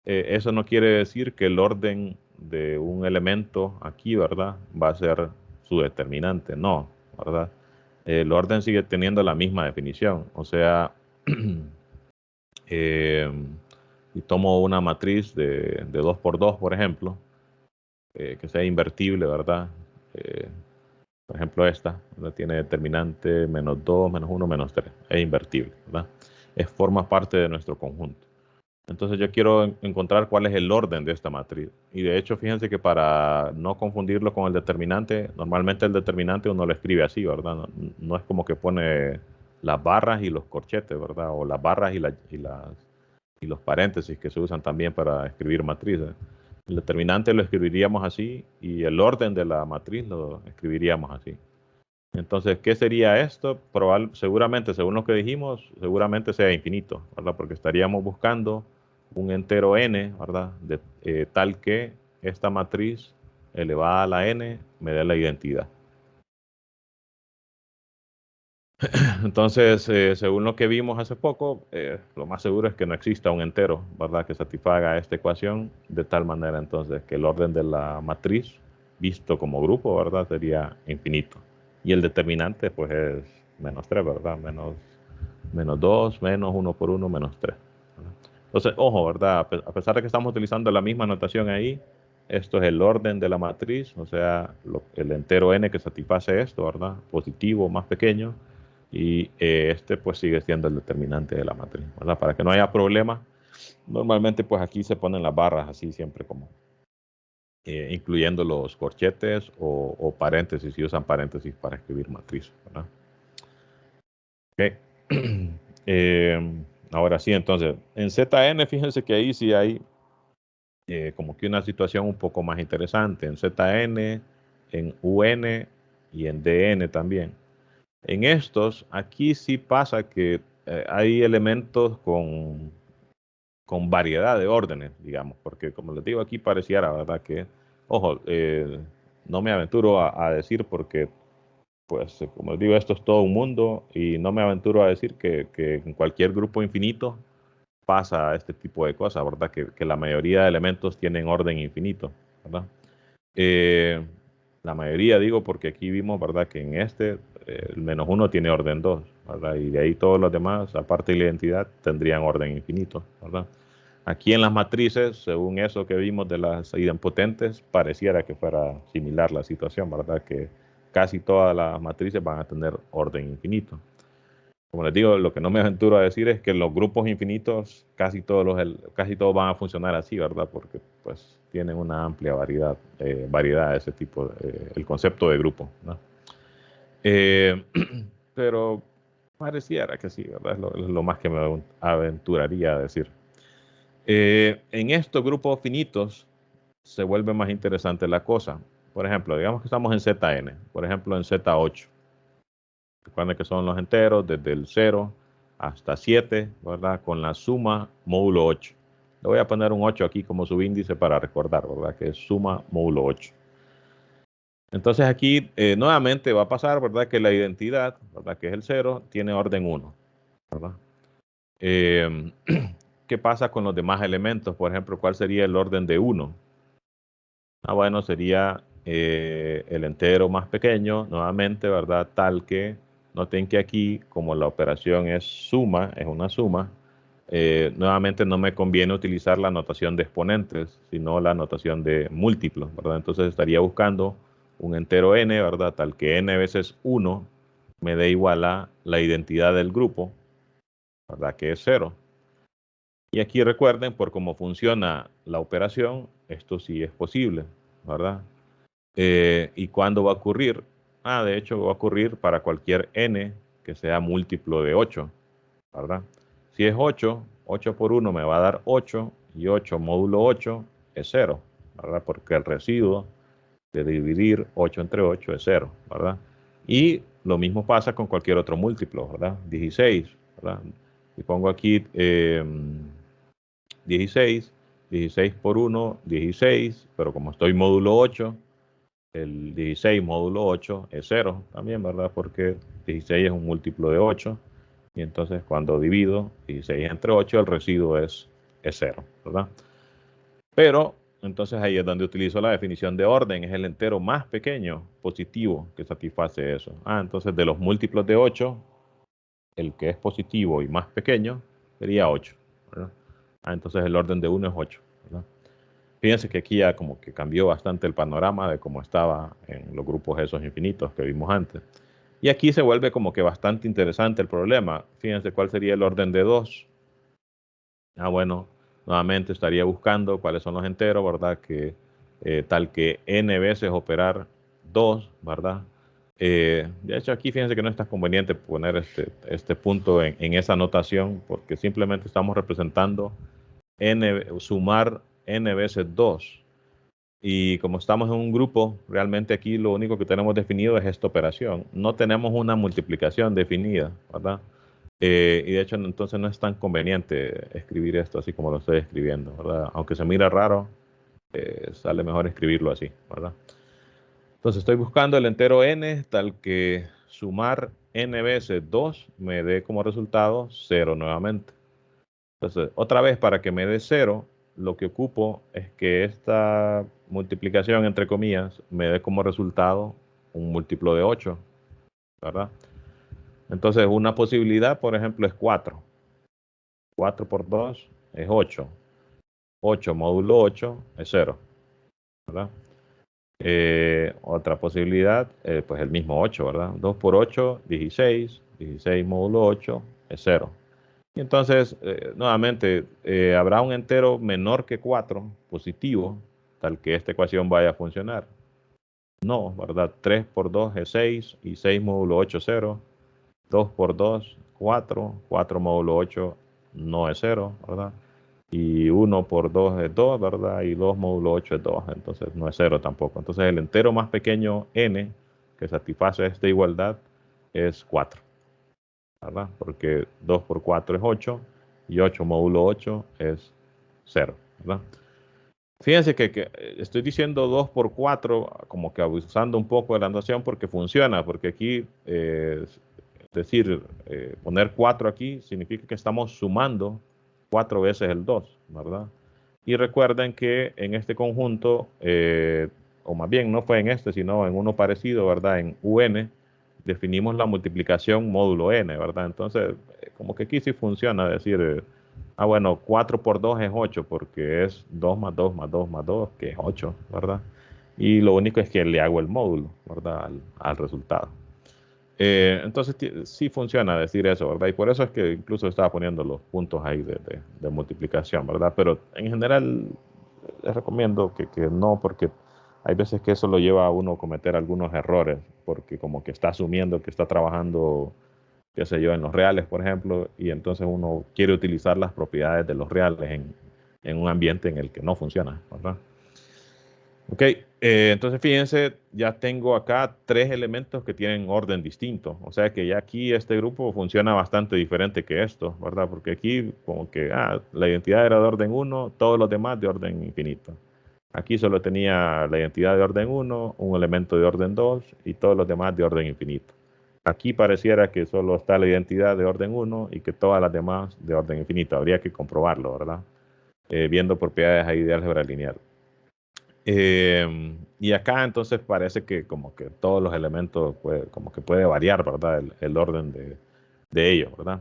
Eso no quiere decir que el orden de un elemento aquí, ¿verdad? Va a ser su determinante, no, ¿verdad? El orden sigue teniendo la misma definición, o sea, eh, si tomo una matriz de 2 por 2, por ejemplo, que sea invertible, ¿verdad? Eh, por ejemplo, esta, ¿verdad? Tiene determinante menos 2, menos 1, menos 3. Es invertible, ¿verdad? Forma parte de nuestro conjunto. Entonces yo quiero encontrar cuál es el orden de esta matriz. Y de hecho, fíjense que para no confundirlo con el determinante, normalmente el determinante uno lo escribe así, ¿verdad? No es como que pone las barras y los corchetes, ¿verdad? O las barras y los paréntesis que se usan también para escribir matrices. El determinante lo escribiríamos así y el orden de la matriz lo escribiríamos así. Entonces, ¿qué sería esto? Seguramente, según lo que dijimos, seguramente sea infinito, ¿verdad? Porque estaríamos buscando un entero n, ¿verdad? Tal que esta matriz elevada a la n me dé la identidad. Entonces, según lo que vimos hace poco, lo más seguro es que no exista un entero, ¿verdad? Que satisfaga esta ecuación de tal manera entonces que el orden de la matriz visto como grupo, ¿verdad? Sería infinito. Y el determinante, pues, es menos 3, ¿verdad? Menos 2, menos 1 por 1, menos 3. Entonces, ojo, ¿verdad? A pesar de que estamos utilizando la misma notación ahí, esto es el orden de la matriz, o sea, el entero n que satisface esto, ¿verdad? Positivo más pequeño, y este pues sigue siendo el determinante de la matriz, ¿verdad? Para que no haya problema, normalmente pues aquí se ponen las barras así siempre como, incluyendo los corchetes o paréntesis, si usan paréntesis para escribir matriz, ¿verdad? Ok. Ahora sí, entonces, en ZN, fíjense que ahí sí hay como que una situación un poco más interesante. En ZN, en UN y en DN también. En estos, aquí sí pasa que hay elementos con variedad de órdenes, digamos, porque como les digo aquí pareciera, ¿verdad? Que, ojo, no me aventuro a decir porque pues como les digo, esto es todo un mundo y no me aventuro a decir que en cualquier grupo infinito pasa este tipo de cosas, ¿verdad? Que la mayoría de elementos tienen orden infinito, ¿verdad? Eh, la mayoría digo porque aquí vimos, ¿verdad? Que en este el menos uno tiene orden 2, ¿verdad? Y de ahí todos los demás, aparte de la identidad, tendrían orden infinito, ¿verdad? Aquí en las matrices, según eso que vimos de las idempotentes, pareciera que fuera similar la situación, ¿verdad? Que casi todas las matrices van a tener orden infinito. Como les digo, lo que no me aventuro a decir es que los grupos infinitos casi todos van a funcionar así, ¿verdad? Porque pues tienen una amplia variedad de ese tipo, el concepto de grupo, ¿no? Pero pareciera que sí, ¿verdad? Es lo más que me aventuraría a decir. En estos grupos finitos se vuelve más interesante la cosa. Por ejemplo, digamos que estamos en ZN, por ejemplo en Z8. Recuerden que son los enteros desde el 0 hasta 7, ¿verdad? Con la suma módulo 8. Le voy a poner un 8 aquí como subíndice para recordar, ¿verdad? Que es suma módulo 8. Entonces aquí nuevamente va a pasar, ¿verdad? Que la identidad, ¿verdad? Que es el 0, tiene orden 1, ¿verdad? ¿Qué pasa con los demás elementos? Por ejemplo, ¿cuál sería el orden de 1? Bueno, sería el entero más pequeño, nuevamente, ¿verdad? Tal que noten que aquí, como la operación es suma, es una suma, nuevamente no me conviene utilizar la notación de exponentes, sino la notación de múltiplos, ¿verdad? Entonces estaría buscando un entero n, ¿verdad? Tal que n veces 1 me dé igual a la identidad del grupo, ¿verdad? Que es 0. Y aquí recuerden, por cómo funciona la operación, esto sí es posible, ¿verdad? ¿Y cuándo va a ocurrir? De hecho, va a ocurrir para cualquier n que sea múltiplo de 8, ¿verdad? Si es 8, 8 por 1 me va a dar 8, y 8 módulo 8 es 0, ¿verdad? Porque el residuo de dividir 8 entre 8 es 0, ¿verdad? Y lo mismo pasa con cualquier otro múltiplo, ¿verdad? 16, ¿verdad? Y pongo aquí 16, 16 por 1, 16, pero como estoy módulo 8, el 16 módulo 8 es 0 también, ¿verdad? Porque 16 es un múltiplo de 8. Y entonces cuando divido 16 entre 8, el residuo es 0, ¿verdad? Pero entonces ahí es donde utilizo la definición de orden. Es el entero más pequeño positivo que satisface eso. Entonces de los múltiplos de 8, el que es positivo y más pequeño sería 8, ¿verdad? Entonces el orden de 1 es 8, ¿verdad? Fíjense que aquí ya como que cambió bastante el panorama de cómo estaba en los grupos esos infinitos que vimos antes. Y aquí se vuelve como que bastante interesante el problema. Fíjense cuál sería el orden de 2. Bueno, nuevamente estaría buscando cuáles son los enteros, ¿verdad? Que tal que n veces operar 2, ¿verdad? De hecho, aquí fíjense que no es tan conveniente poner este punto en esa notación porque simplemente estamos representando sumar n veces 2. Y como estamos en un grupo, realmente aquí lo único que tenemos definido es esta operación. No tenemos una multiplicación definida, ¿verdad? Y de hecho, entonces no es tan conveniente escribir esto así como lo estoy escribiendo, ¿verdad? Aunque se mira raro, sale mejor escribirlo así, ¿verdad? Entonces estoy buscando el entero n tal que sumar n veces 2 me dé como resultado 0 nuevamente. Entonces, otra vez para que me dé 0, lo que ocupo es que esta multiplicación, entre comillas, me dé como resultado un múltiplo de 8, ¿verdad? Entonces, una posibilidad, por ejemplo, es 4. 4 por 2 es 8. 8 módulo 8 es 0, ¿verdad? Otra posibilidad, pues el mismo 8, ¿verdad? 2 por 8, 16. 16 módulo 8 es 0. Y entonces, nuevamente, habrá un entero menor que 4, positivo, tal que esta ecuación vaya a funcionar. No, ¿verdad? 3 por 2 es 6 y 6 módulo 8 es 0. 2 por 2, 4. 4 módulo 8 no es 0, ¿verdad? Y 1 por 2 es 2, ¿verdad? Y 2 módulo 8 es 2, entonces no es 0 tampoco. Entonces el entero más pequeño n que satisface esta igualdad es 4, ¿verdad? Porque 2 por 4 es 8 y 8 módulo 8 es 0, ¿verdad? Fíjense que estoy diciendo 2 por 4 como que abusando un poco de la notación porque funciona, porque aquí, es decir, poner 4 aquí significa que estamos sumando 4 veces el 2, ¿verdad? Y recuerden que en este conjunto, o más bien no fue en este, sino en uno parecido, ¿verdad? En UN definimos la multiplicación módulo n, ¿verdad? Entonces, como que aquí sí funciona decir, bueno, 4 por 2 es 8, porque es 2 más 2 más 2 más 2, que es 8, ¿verdad? Y lo único es que le hago el módulo, ¿verdad? Al resultado. Entonces, sí funciona decir eso, ¿verdad? Y por eso es que incluso estaba poniendo los puntos ahí de multiplicación, ¿verdad? Pero en general, les recomiendo que no, porque hay veces que eso lo lleva a uno a cometer algunos errores, porque como que está asumiendo que está trabajando, qué sé yo, en los reales, por ejemplo, y entonces uno quiere utilizar las propiedades de los reales en un ambiente en el que no funciona, ¿verdad? Ok, entonces fíjense, ya tengo acá 3 elementos que tienen orden distinto. O sea que ya aquí este grupo funciona bastante diferente que esto, ¿verdad? Porque aquí como que la identidad era de orden 1, todos los demás de orden infinito. Aquí solo tenía la identidad de orden 1, un elemento de orden 2 y todos los demás de orden infinito. Aquí pareciera que solo está la identidad de orden 1 y que todas las demás de orden infinito. Habría que comprobarlo, ¿verdad? Viendo propiedades ahí de álgebra lineal. Y acá entonces parece que como que todos los elementos como que puede variar, ¿verdad? El orden de ellos, ¿verdad?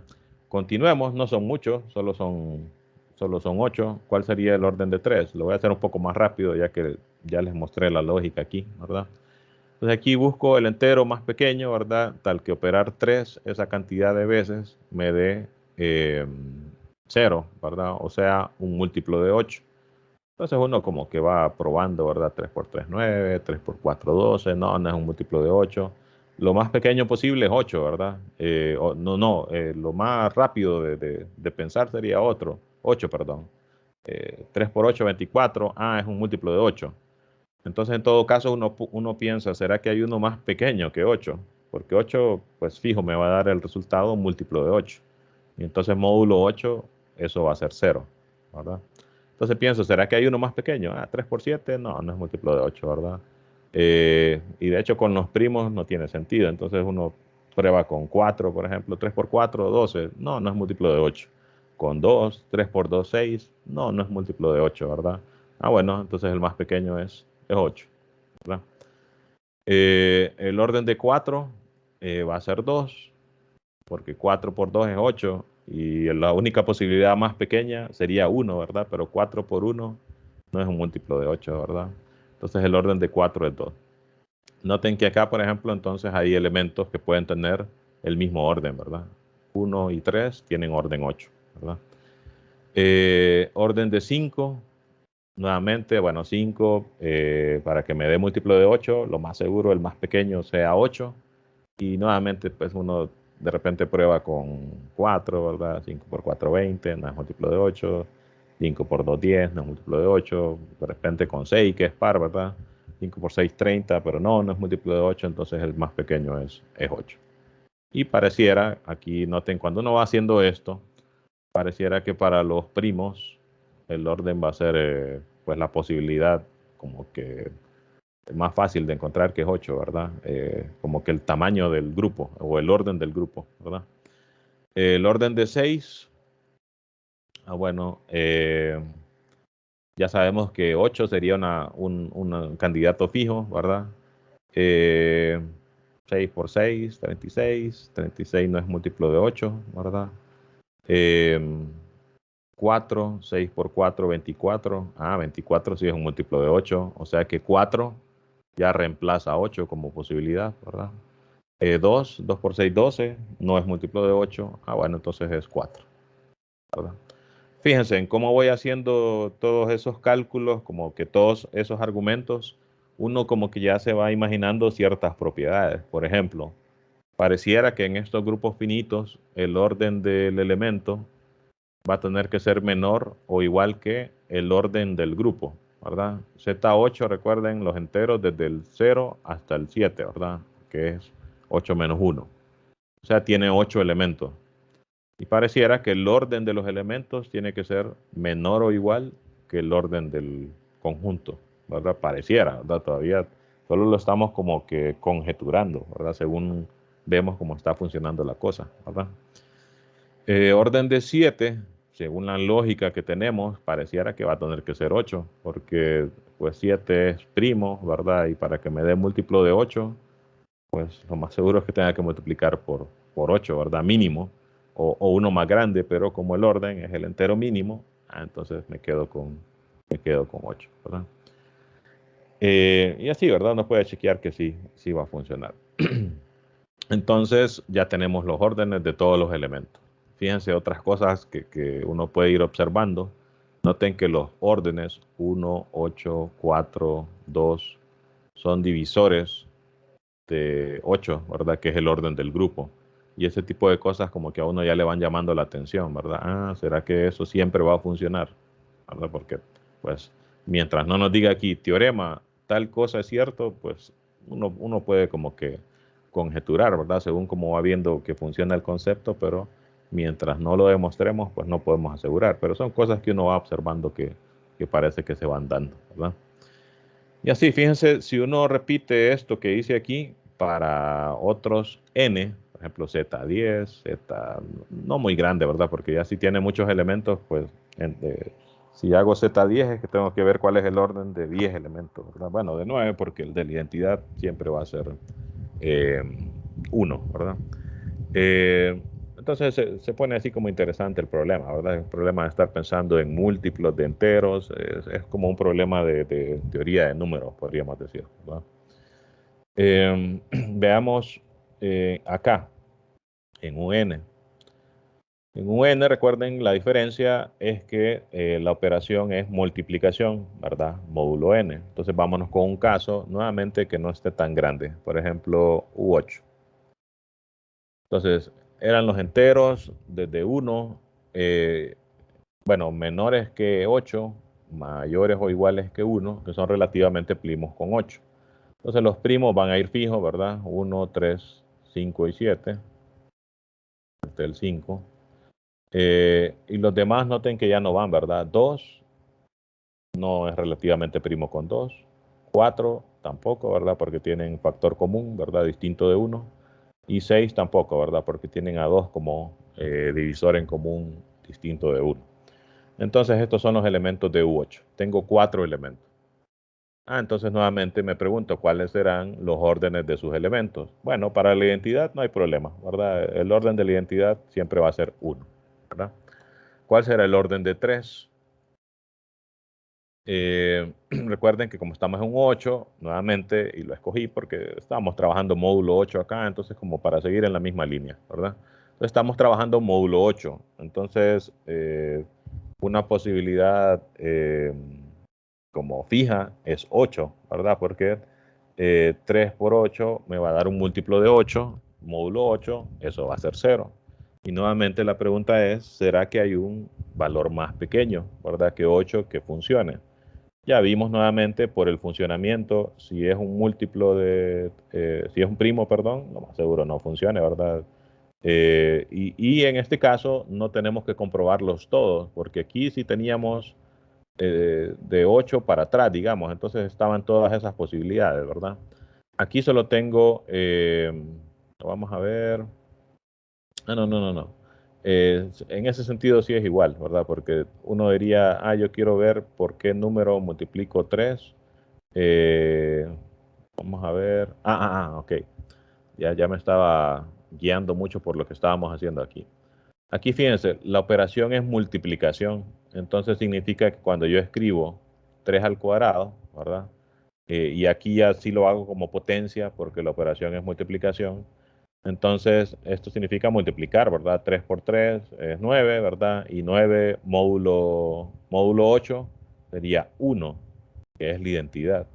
Continuemos, no son muchos, solo son 8. ¿Cuál sería el orden de 3? Lo voy a hacer un poco más rápido ya que ya les mostré la lógica aquí, ¿verdad? Entonces aquí busco el entero más pequeño, ¿verdad? Tal que operar 3 esa cantidad de veces me dé 0, ¿verdad? O sea, un múltiplo de 8. Entonces uno como que va probando, ¿verdad? 3 por 3, 9, 3 por 4, 12, no, no es un múltiplo de 8. Lo más pequeño posible es 8, ¿verdad? Lo más rápido de pensar sería 8, perdón. 3 por 8, 24, es un múltiplo de 8. Entonces en todo caso uno piensa, ¿será que hay uno más pequeño que 8? Porque 8, pues fijo, me va a dar el resultado un múltiplo de 8. Y entonces módulo 8, eso va a ser 0, ¿verdad? Entonces pienso, ¿será que hay uno más pequeño? 3 por 7, no, no es múltiplo de 8, ¿verdad? Y de hecho con los primos no tiene sentido. Entonces uno prueba con 4, por ejemplo, 3 por 4, 12, no, no es múltiplo de 8. Con 2, 3 por 2, 6, no, no es múltiplo de 8, ¿verdad? Bueno, entonces el más pequeño es 8, ¿verdad? El orden de 4 va a ser 2, porque 4 por 2 es 8, y la única posibilidad más pequeña sería 1, ¿verdad? Pero 4 por 1 no es un múltiplo de 8, ¿verdad? Entonces el orden de 4 es 2. Noten que acá, por ejemplo, entonces hay elementos que pueden tener el mismo orden, ¿verdad? 1 y 3 tienen orden 8, ¿verdad? Orden de 5, nuevamente, bueno, 5, para que me dé múltiplo de 8, lo más seguro, el más pequeño sea 8. Y nuevamente, pues uno de repente prueba con 4, ¿verdad? 5 por 4, 20, no es múltiplo de 8. 5 por 2, 10, no es múltiplo de 8. De repente con 6, que es par, ¿verdad? 5 por 6, 30, pero no, no es múltiplo de 8, entonces el más pequeño es 8. Y pareciera, aquí noten, cuando uno va haciendo esto, pareciera que para los primos el orden va a ser pues la posibilidad como que más fácil de encontrar que es 8, ¿verdad? Como que el tamaño del grupo o el orden del grupo, ¿verdad? El orden de 6, bueno, Ya sabemos que 8 sería un candidato fijo, ¿verdad? 6 por 6, 36. 36 no es múltiplo de 8, ¿verdad? 4, 6 por 4, 24. 24 sí es un múltiplo de 8. O sea que 4 ya reemplaza 8 como posibilidad, ¿verdad? 2 por 6, 12. No es múltiplo de 8. Bueno, entonces es 4, ¿verdad? Fíjense en cómo voy haciendo todos esos cálculos, como que todos esos argumentos, uno como que ya se va imaginando ciertas propiedades. Por ejemplo, pareciera que en estos grupos finitos el orden del elemento va a tener que ser menor o igual que el orden del grupo, ¿verdad? Z8, recuerden los enteros desde el 0 hasta el 7, ¿verdad? Que es 8 menos 1. O sea, tiene 8 elementos. Y pareciera que el orden de los elementos tiene que ser menor o igual que el orden del conjunto, ¿verdad? Pareciera, ¿verdad? Todavía solo lo estamos como que conjeturando, ¿verdad? Según vemos cómo está funcionando la cosa, ¿verdad? Orden de 7, según la lógica que tenemos, pareciera que va a tener que ser 8, porque pues 7 es primo, ¿verdad? Y para que me dé múltiplo de 8, pues lo más seguro es que tenga que multiplicar por 8, ¿verdad? Mínimo, o uno más grande, pero como el orden es el entero mínimo, entonces me quedo con 8, ¿verdad? Y así, ¿verdad? Uno puede chequear que sí va a funcionar. Entonces ya tenemos los órdenes de todos los elementos. Fíjense otras cosas que uno puede ir observando. Noten que los órdenes 1, 8, 4, 2 son divisores de 8, ¿verdad? Que es el orden del grupo. Y ese tipo de cosas como que a uno ya le van llamando la atención, ¿verdad? ¿Será que eso siempre va a funcionar? ¿Verdad? Porque, pues, mientras no nos diga aquí teorema, tal cosa es cierto, pues uno puede como que conjeturar, ¿verdad? Según cómo va viendo que funciona el concepto, pero mientras no lo demostremos, pues no podemos asegurar. Pero son cosas que uno va observando que parece que se van dando, ¿verdad? Y así, fíjense, si uno repite esto que dice aquí para otros n, por ejemplo Z10, Z no muy grande, ¿verdad? Porque ya si tiene muchos elementos, pues si hago Z10 es que tengo que ver cuál es el orden de 10 elementos, ¿verdad? Bueno, de 9, porque el de la identidad siempre va a ser 1, ¿verdad? Entonces se pone así como interesante el problema, ¿verdad? El problema de estar pensando en múltiplos de enteros es como un problema de teoría de números, podríamos decir, ¿verdad? Veamos acá, en un n. En un n, recuerden, la diferencia es que la operación es multiplicación, ¿verdad? Módulo n. Entonces vámonos con un caso, nuevamente, que no esté tan grande. Por ejemplo, U8. Entonces, eran los enteros desde 1, bueno, menores que 8, mayores o iguales que 1, que son relativamente primos con 8. Entonces, los primos van a ir fijos, ¿verdad? 1, 3, 5 y 7. Este es el 5. Y los demás noten que ya no van, ¿verdad? 2 no es relativamente primo con 2. 4 tampoco, ¿verdad? Porque tienen factor común, ¿verdad? Distinto de 1. Y 6 tampoco, ¿verdad? Porque tienen a 2 como divisor en común distinto de 1. Entonces estos son los elementos de U8. Tengo 4 elementos. Entonces nuevamente me pregunto cuáles serán los órdenes de sus elementos. Bueno, para la identidad no hay problema, ¿verdad? El orden de la identidad siempre va a ser 1, ¿verdad? ¿Cuál será el orden de 3? Recuerden que como estamos en un 8, nuevamente, y lo escogí porque estamos trabajando módulo 8 acá, entonces como para seguir en la misma línea, ¿verdad? Entonces estamos trabajando módulo 8. Entonces, una posibilidad como fija es 8, ¿verdad? Porque 3 por 8 me va a dar un múltiplo de 8, módulo 8, eso va a ser 0. Y nuevamente la pregunta es, ¿será que hay un valor más pequeño, ¿verdad? Que 8 que funcione? Ya vimos nuevamente por el funcionamiento, si es un múltiplo si es un primo, perdón, lo más seguro no funcione, ¿verdad? Y en este caso no tenemos que comprobarlos todos, porque aquí sí teníamos de 8 para atrás, digamos, entonces estaban todas esas posibilidades, ¿verdad? Aquí solo tengo, vamos a ver, no. En ese sentido sí es igual, ¿verdad? Porque uno diría, yo quiero ver por qué número multiplico 3. Vamos a ver. Ok. Ya me estaba guiando mucho por lo que estábamos haciendo aquí. Aquí fíjense, la operación es multiplicación. Entonces significa que cuando yo escribo 3 al cuadrado, ¿verdad? Y aquí ya sí lo hago como potencia porque la operación es multiplicación. Entonces, esto significa multiplicar, ¿verdad? 3 por 3 es 9, ¿verdad? Y 9 módulo 8 sería 1, que es la identidad.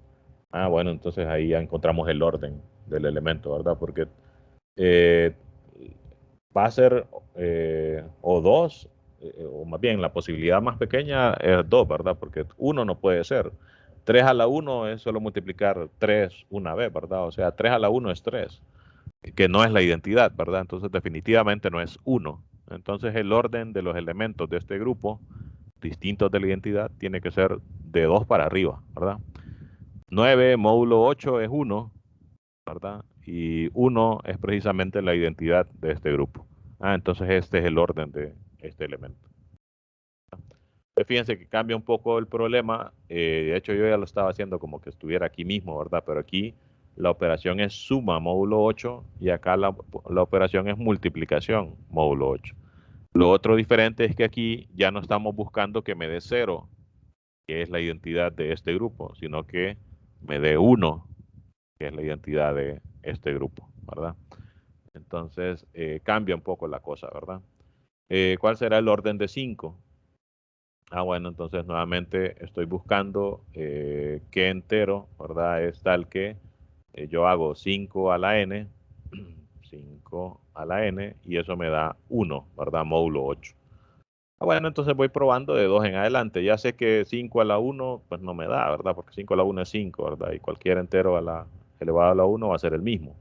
Bueno, entonces ahí ya encontramos el orden del elemento, ¿verdad? Porque eh, va a ser o 2, o más bien la posibilidad más pequeña es 2, ¿verdad? Porque 1 no puede ser. 3 a la 1 es solo multiplicar 3 una vez, ¿verdad? O sea, 3 a la 1 es 3, que no es la identidad, ¿verdad? Entonces definitivamente no es 1. Entonces el orden de los elementos de este grupo, distintos de la identidad, tiene que ser de 2 para arriba, ¿verdad? 9 módulo 8 es 1, ¿verdad? Y 1 es precisamente la identidad de este grupo. Entonces este es el orden de este elemento. Fíjense que cambia un poco el problema. De hecho, yo ya lo estaba haciendo como que estuviera aquí mismo, ¿verdad? Pero aquí la operación es suma módulo 8 y acá la operación es multiplicación módulo 8. Lo otro diferente es que aquí ya no estamos buscando que me dé 0, que es la identidad de este grupo, sino que me dé 1, que es la identidad de este grupo, ¿verdad? Entonces cambia un poco la cosa, ¿verdad? ¿Cuál será el orden de 5? Bueno, entonces nuevamente estoy buscando qué entero, ¿verdad? Es tal que yo hago 5 a la n, 5 a la n, y eso me da 1, ¿verdad? Módulo 8. Bueno, entonces voy probando de 2 en adelante. Ya sé que 5 a la 1, pues no me da, ¿verdad? Porque 5 a la 1 es 5, ¿verdad? Y cualquier entero elevado a la 1 va a ser el mismo.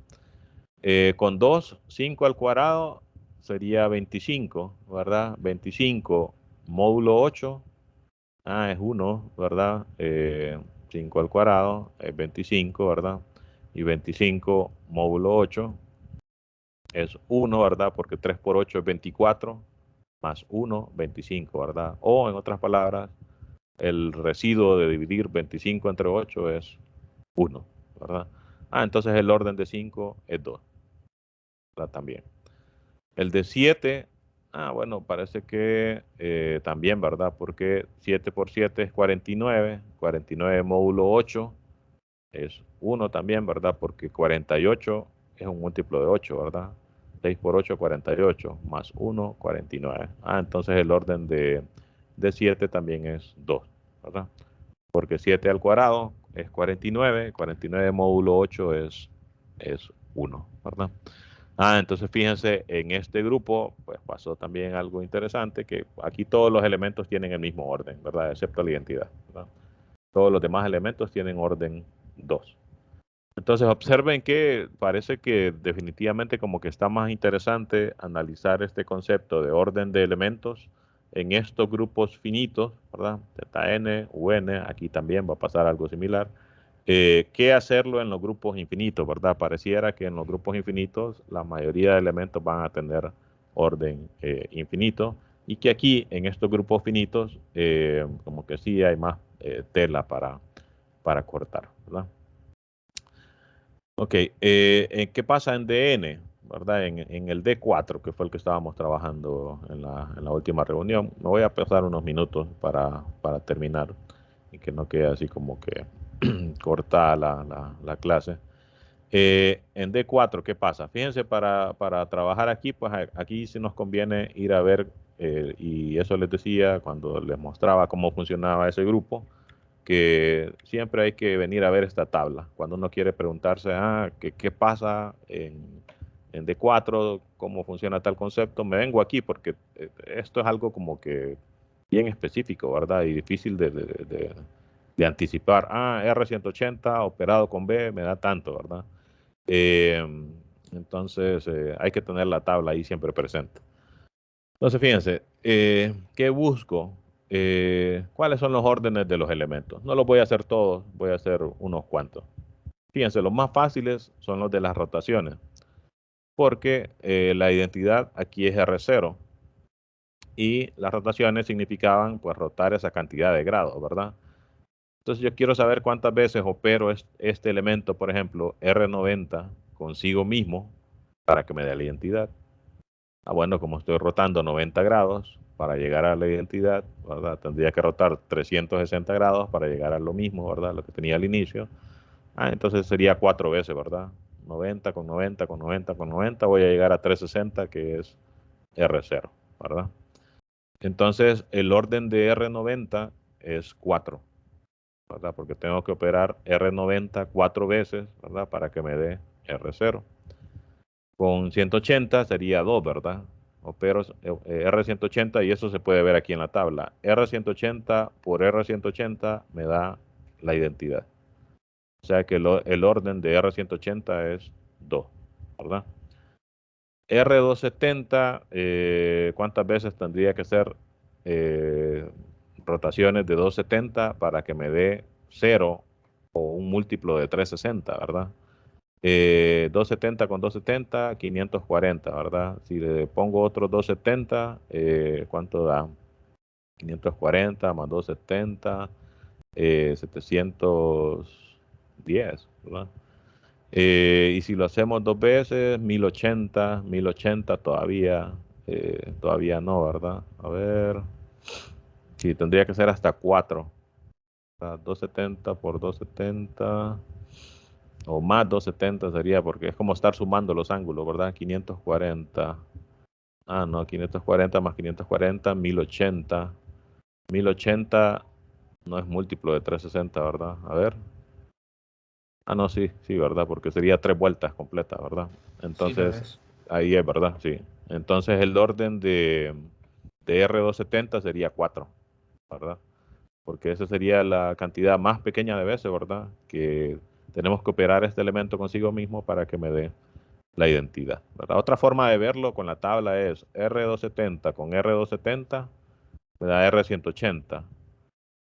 Con 2, 5 al cuadrado sería 25, ¿verdad? 25 módulo 8. Es 1, ¿verdad? 5 al cuadrado es 25, ¿verdad? Y 25 módulo 8 es 1, ¿verdad? Porque 3 por 8 es 24, más 1, 25, ¿verdad? O en otras palabras, el residuo de dividir 25 entre 8 es 1, ¿verdad? Entonces el orden de 5 es 2, ¿verdad? También. El de 7, bueno, parece que también, ¿verdad? Porque 7 por 7 es 49, 49 módulo 8 es 1 también, ¿verdad? Porque 48 es un múltiplo de 8, ¿verdad? 6 por 8, 48, más 1, 49. Entonces el orden de 7 también es 2, ¿verdad? Porque 7 al cuadrado es 49, 49 módulo 8 es 1, ¿verdad? Entonces fíjense, en este grupo, pues pasó también algo interesante, que aquí todos los elementos tienen el mismo orden, ¿verdad? Excepto la identidad, ¿verdad? Todos los demás elementos tienen orden 2. Entonces observen que parece que definitivamente como que está más interesante analizar este concepto de orden de elementos en estos grupos finitos, ¿verdad? Zn, Un, aquí también va a pasar algo similar. Que hacerlo en los grupos infinitos, ¿verdad? Pareciera que en los grupos infinitos la mayoría de elementos van a tener orden infinito y que aquí en estos grupos finitos como que sí hay más tela para cortar, ¿verdad? Ok, ¿qué pasa en DN? ¿Verdad? En el D4, que fue el que estábamos trabajando en la última reunión. Me voy a pasar unos minutos para terminar y que no quede así como que cortada la clase. En D4, ¿qué pasa? Fíjense, para trabajar aquí, pues aquí sí nos conviene ir a ver, y eso les decía cuando les mostraba cómo funcionaba ese grupo, que siempre hay que venir a ver esta tabla. Cuando uno quiere preguntarse, ¿qué pasa en D4? ¿Cómo funciona tal concepto? Me vengo aquí porque esto es algo como que bien específico, ¿verdad? Y difícil de anticipar. R180 operado con B me da tanto, ¿verdad? Eh, entonces hay que tener la tabla ahí siempre presente. Entonces, fíjense, ¿qué busco? ¿Cuáles son los órdenes de los elementos? No los voy a hacer todos, voy a hacer unos cuantos. Fíjense, los más fáciles son los de las rotaciones, porque la identidad aquí es R0, y las rotaciones significaban pues rotar esa cantidad de grados, ¿verdad? Entonces yo quiero saber cuántas veces opero este elemento, por ejemplo, R90 consigo mismo para que me dé la identidad. Ah, bueno, como estoy rotando 90 grados para llegar a la identidad, ¿verdad? Tendría que rotar 360 grados para llegar a lo mismo, ¿verdad? Lo que tenía al inicio. Ah, entonces sería 4 veces, ¿verdad? 90 con 90 con 90 con 90, voy a llegar a 360, que es R0, ¿verdad? Entonces el orden de R90 es 4, ¿verdad? Porque tengo que operar R90 4 veces, ¿verdad? Para que me dé R0. Con 180 sería 2, ¿verdad? Opero R180 y eso se puede ver aquí en la tabla. R180 por R180 me da la identidad. O sea que el orden de R180 es 2, ¿verdad? R270, ¿cuántas veces tendría que ser rotaciones de 270 para que me dé 0 o un múltiplo de 360, ¿verdad? 270 con 270, 540, ¿verdad? Si le pongo otros 270, ¿cuánto da? 540 más 270, 710, ¿verdad? Y si lo hacemos 2 veces, 1080 todavía, todavía no, ¿verdad? A ver, sí, tendría que ser hasta 4. 270 por 270 o más 270 sería, porque es como estar sumando los ángulos, ¿verdad? 540. Ah, no, 540 más 540, 1080. 1080 no es múltiplo de 360, ¿verdad? A ver. Ah, no, sí, sí, ¿verdad? Porque sería 3 vueltas completas, ¿verdad? Sí lo Entonces, es. ahí es, ¿verdad? Sí. Entonces, el orden de R270 sería 4, ¿verdad? Porque esa sería la cantidad más pequeña de veces, ¿verdad? Que tenemos que operar este elemento consigo mismo para que me dé la identidad, ¿verdad? Otra forma de verlo con la tabla es R270 con R270 me da R180.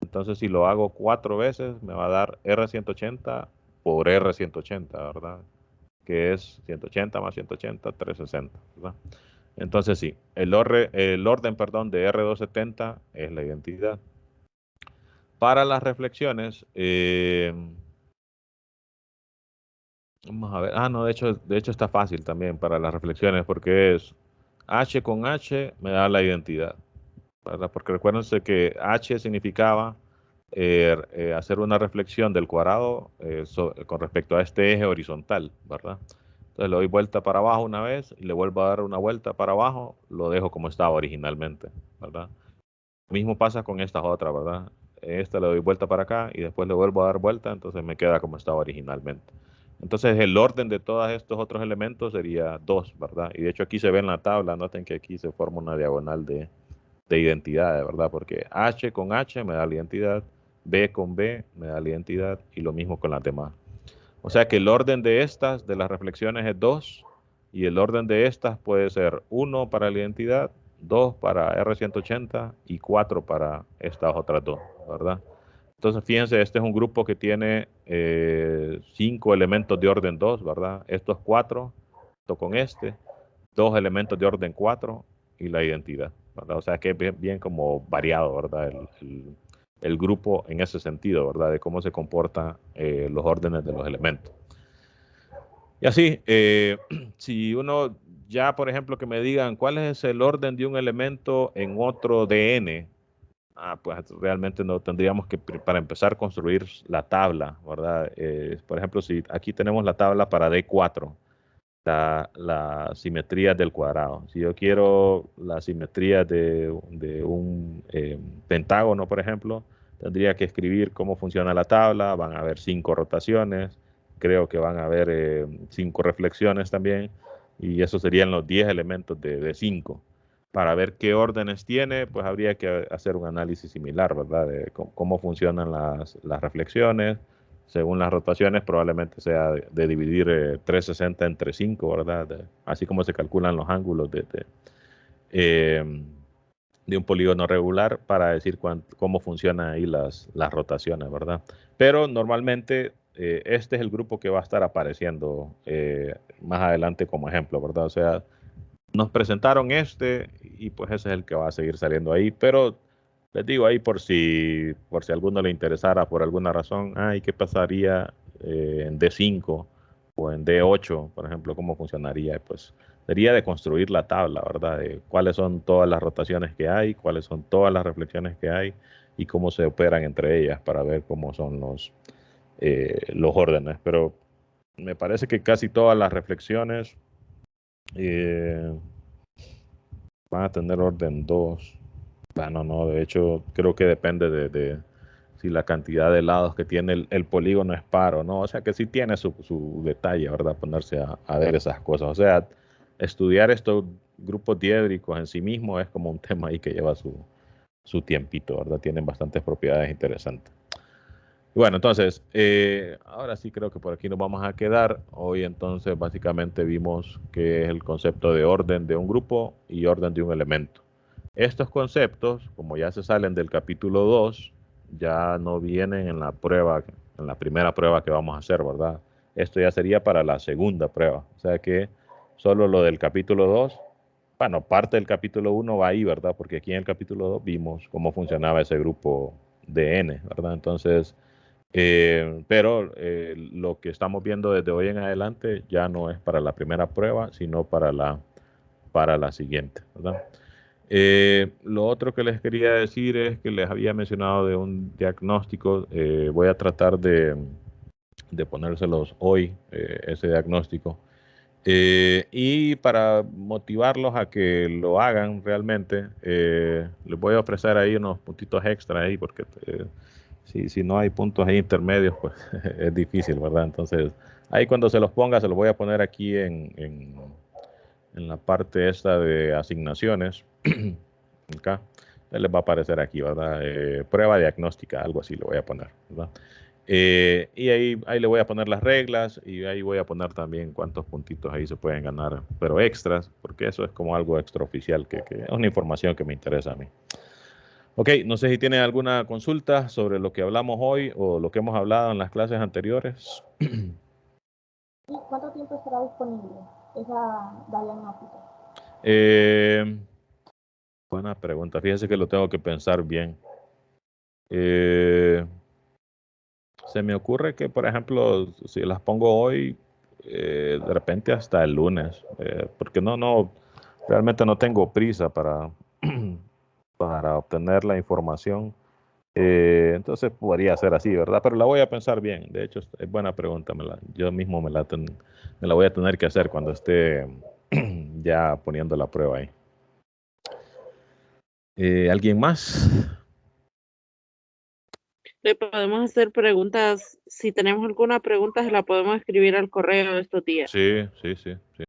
Entonces, si lo hago 4 veces, me va a dar R180 por R180, ¿verdad? Que es 180 más 180, 360, ¿verdad? Entonces, sí, el orden, perdón, de R270 es la identidad. Para las reflexiones, vamos a ver. Ah, no, de hecho está fácil también para las reflexiones porque es H con H me da la identidad, ¿verdad? Porque recuérdense que H significaba hacer una reflexión del cuadrado con respecto a este eje horizontal, ¿verdad? Entonces le doy vuelta para abajo una vez y le vuelvo a dar una vuelta para abajo, lo dejo como estaba originalmente, ¿verdad? Lo mismo pasa con estas otras, ¿verdad? Esta le doy vuelta para acá y después le vuelvo a dar vuelta, entonces me queda como estaba originalmente. Entonces el orden de todos estos otros elementos sería 2, ¿verdad? Y de hecho aquí se ve en la tabla, noten que aquí se forma una diagonal de identidades, ¿verdad? Porque H con H me da la identidad, B con B me da la identidad y lo mismo con las demás. O sea que el orden de estas, de las reflexiones, es 2 y el orden de estas puede ser 1 para la identidad, 2 para R180 y 4 para estas otras dos, ¿verdad? Entonces, fíjense, este es un grupo que tiene 5 elementos de orden 2, ¿verdad? Estos 4, esto con este, 2 elementos de orden 4 y la identidad, ¿verdad? O sea que es bien, bien como variado, ¿verdad? El grupo en ese sentido, ¿verdad? De cómo se comportan los órdenes de los elementos. Y así, si uno ya, por ejemplo, que me digan cuál es el orden de un elemento en otro DN, pues realmente no tendríamos que, para empezar, construir la tabla, ¿verdad? Por ejemplo, si aquí tenemos la tabla para D4, la simetría del cuadrado. Si yo quiero la simetría de un pentágono, por ejemplo, tendría que escribir cómo funciona la tabla. Van a haber 5 rotaciones, creo que van a haber 5 reflexiones también, y eso serían los 10 elementos de 5. Para ver qué órdenes tiene, pues habría que hacer un análisis similar, ¿verdad? De cómo funcionan las reflexiones, según las rotaciones, probablemente sea de dividir 360 entre 5, ¿verdad? Así como se calculan los ángulos de un polígono regular para decir cómo funcionan ahí las rotaciones, ¿verdad? Pero normalmente este es el grupo que va a estar apareciendo más adelante como ejemplo, ¿verdad? O sea, nos presentaron y pues ese es el que va a seguir saliendo ahí, pero les digo ahí por si a alguno le interesara por alguna razón, ay, ¿qué pasaría en D5 o en D8, por ejemplo, cómo funcionaría? Pues sería de construir la tabla, ¿verdad? De cuáles son todas las rotaciones que hay, cuáles son todas las reflexiones que hay y cómo se operan entre ellas para ver cómo son los órdenes. Pero me parece que casi todas las reflexiones eh, van a tener orden 2. Bueno, no, de hecho, creo que depende de si la cantidad de lados que tiene el polígono es par o no. O sea, que sí tiene su detalle, ¿verdad? Ponerse a ver esas cosas. O sea, estudiar estos grupos diédricos en sí mismo es como un tema ahí que lleva su tiempito, ¿verdad? Tienen bastantes propiedades interesantes. Bueno, entonces, ahora sí creo que por aquí nos vamos a quedar. Hoy entonces básicamente vimos qué es el concepto de orden de un grupo y orden de un elemento. Estos conceptos, como ya se salen del capítulo 2, ya no vienen en la prueba, en la primera prueba que vamos a hacer, ¿verdad? Esto ya sería para la segunda prueba. O sea que solo lo del capítulo 2, bueno, parte del capítulo 1 va ahí, ¿verdad? Porque aquí en el capítulo 2 vimos cómo funcionaba ese grupo de N, ¿verdad? Entonces, pero lo que estamos viendo desde hoy en adelante ya no es para la primera prueba, sino para la siguiente, ¿verdad? Lo otro que les quería decir es que les había mencionado de un diagnóstico. Voy a tratar de ponérselos hoy, ese diagnóstico. Y para motivarlos a que lo hagan realmente, les voy a ofrecer ahí unos puntitos extra ahí, porque si no hay puntos ahí intermedios, pues es difícil, ¿verdad? Entonces, ahí cuando se los ponga, se los voy a poner aquí en la parte esta de asignaciones. Acá les va a aparecer aquí, ¿verdad? Prueba diagnóstica, algo así le voy a poner, ¿verdad? Y ahí le voy a poner las reglas y ahí voy a poner también cuántos puntitos ahí se pueden ganar, pero extras, porque eso es como algo extraoficial, que es una información que me interesa a mí. Ok, no sé si tienen alguna consulta sobre lo que hablamos hoy o lo que hemos hablado en las clases anteriores. ¿Y cuánto tiempo estará disponible esa diagnóstica? Eh, Buena pregunta. Fíjense que lo tengo que pensar bien. Eh, Se me ocurre que, por ejemplo, si las pongo hoy, de repente hasta el lunes, porque realmente no tengo prisa para obtener la información. Entonces podría ser así, ¿verdad? Pero la voy a pensar bien. De hecho, es buena pregunta. Yo mismo me la voy a tener que hacer cuando esté ya poniendo la prueba ahí. ¿Alguien más? Le podemos hacer preguntas, si tenemos alguna pregunta, se la podemos escribir al correo de estos días. Sí, sí, sí, sí.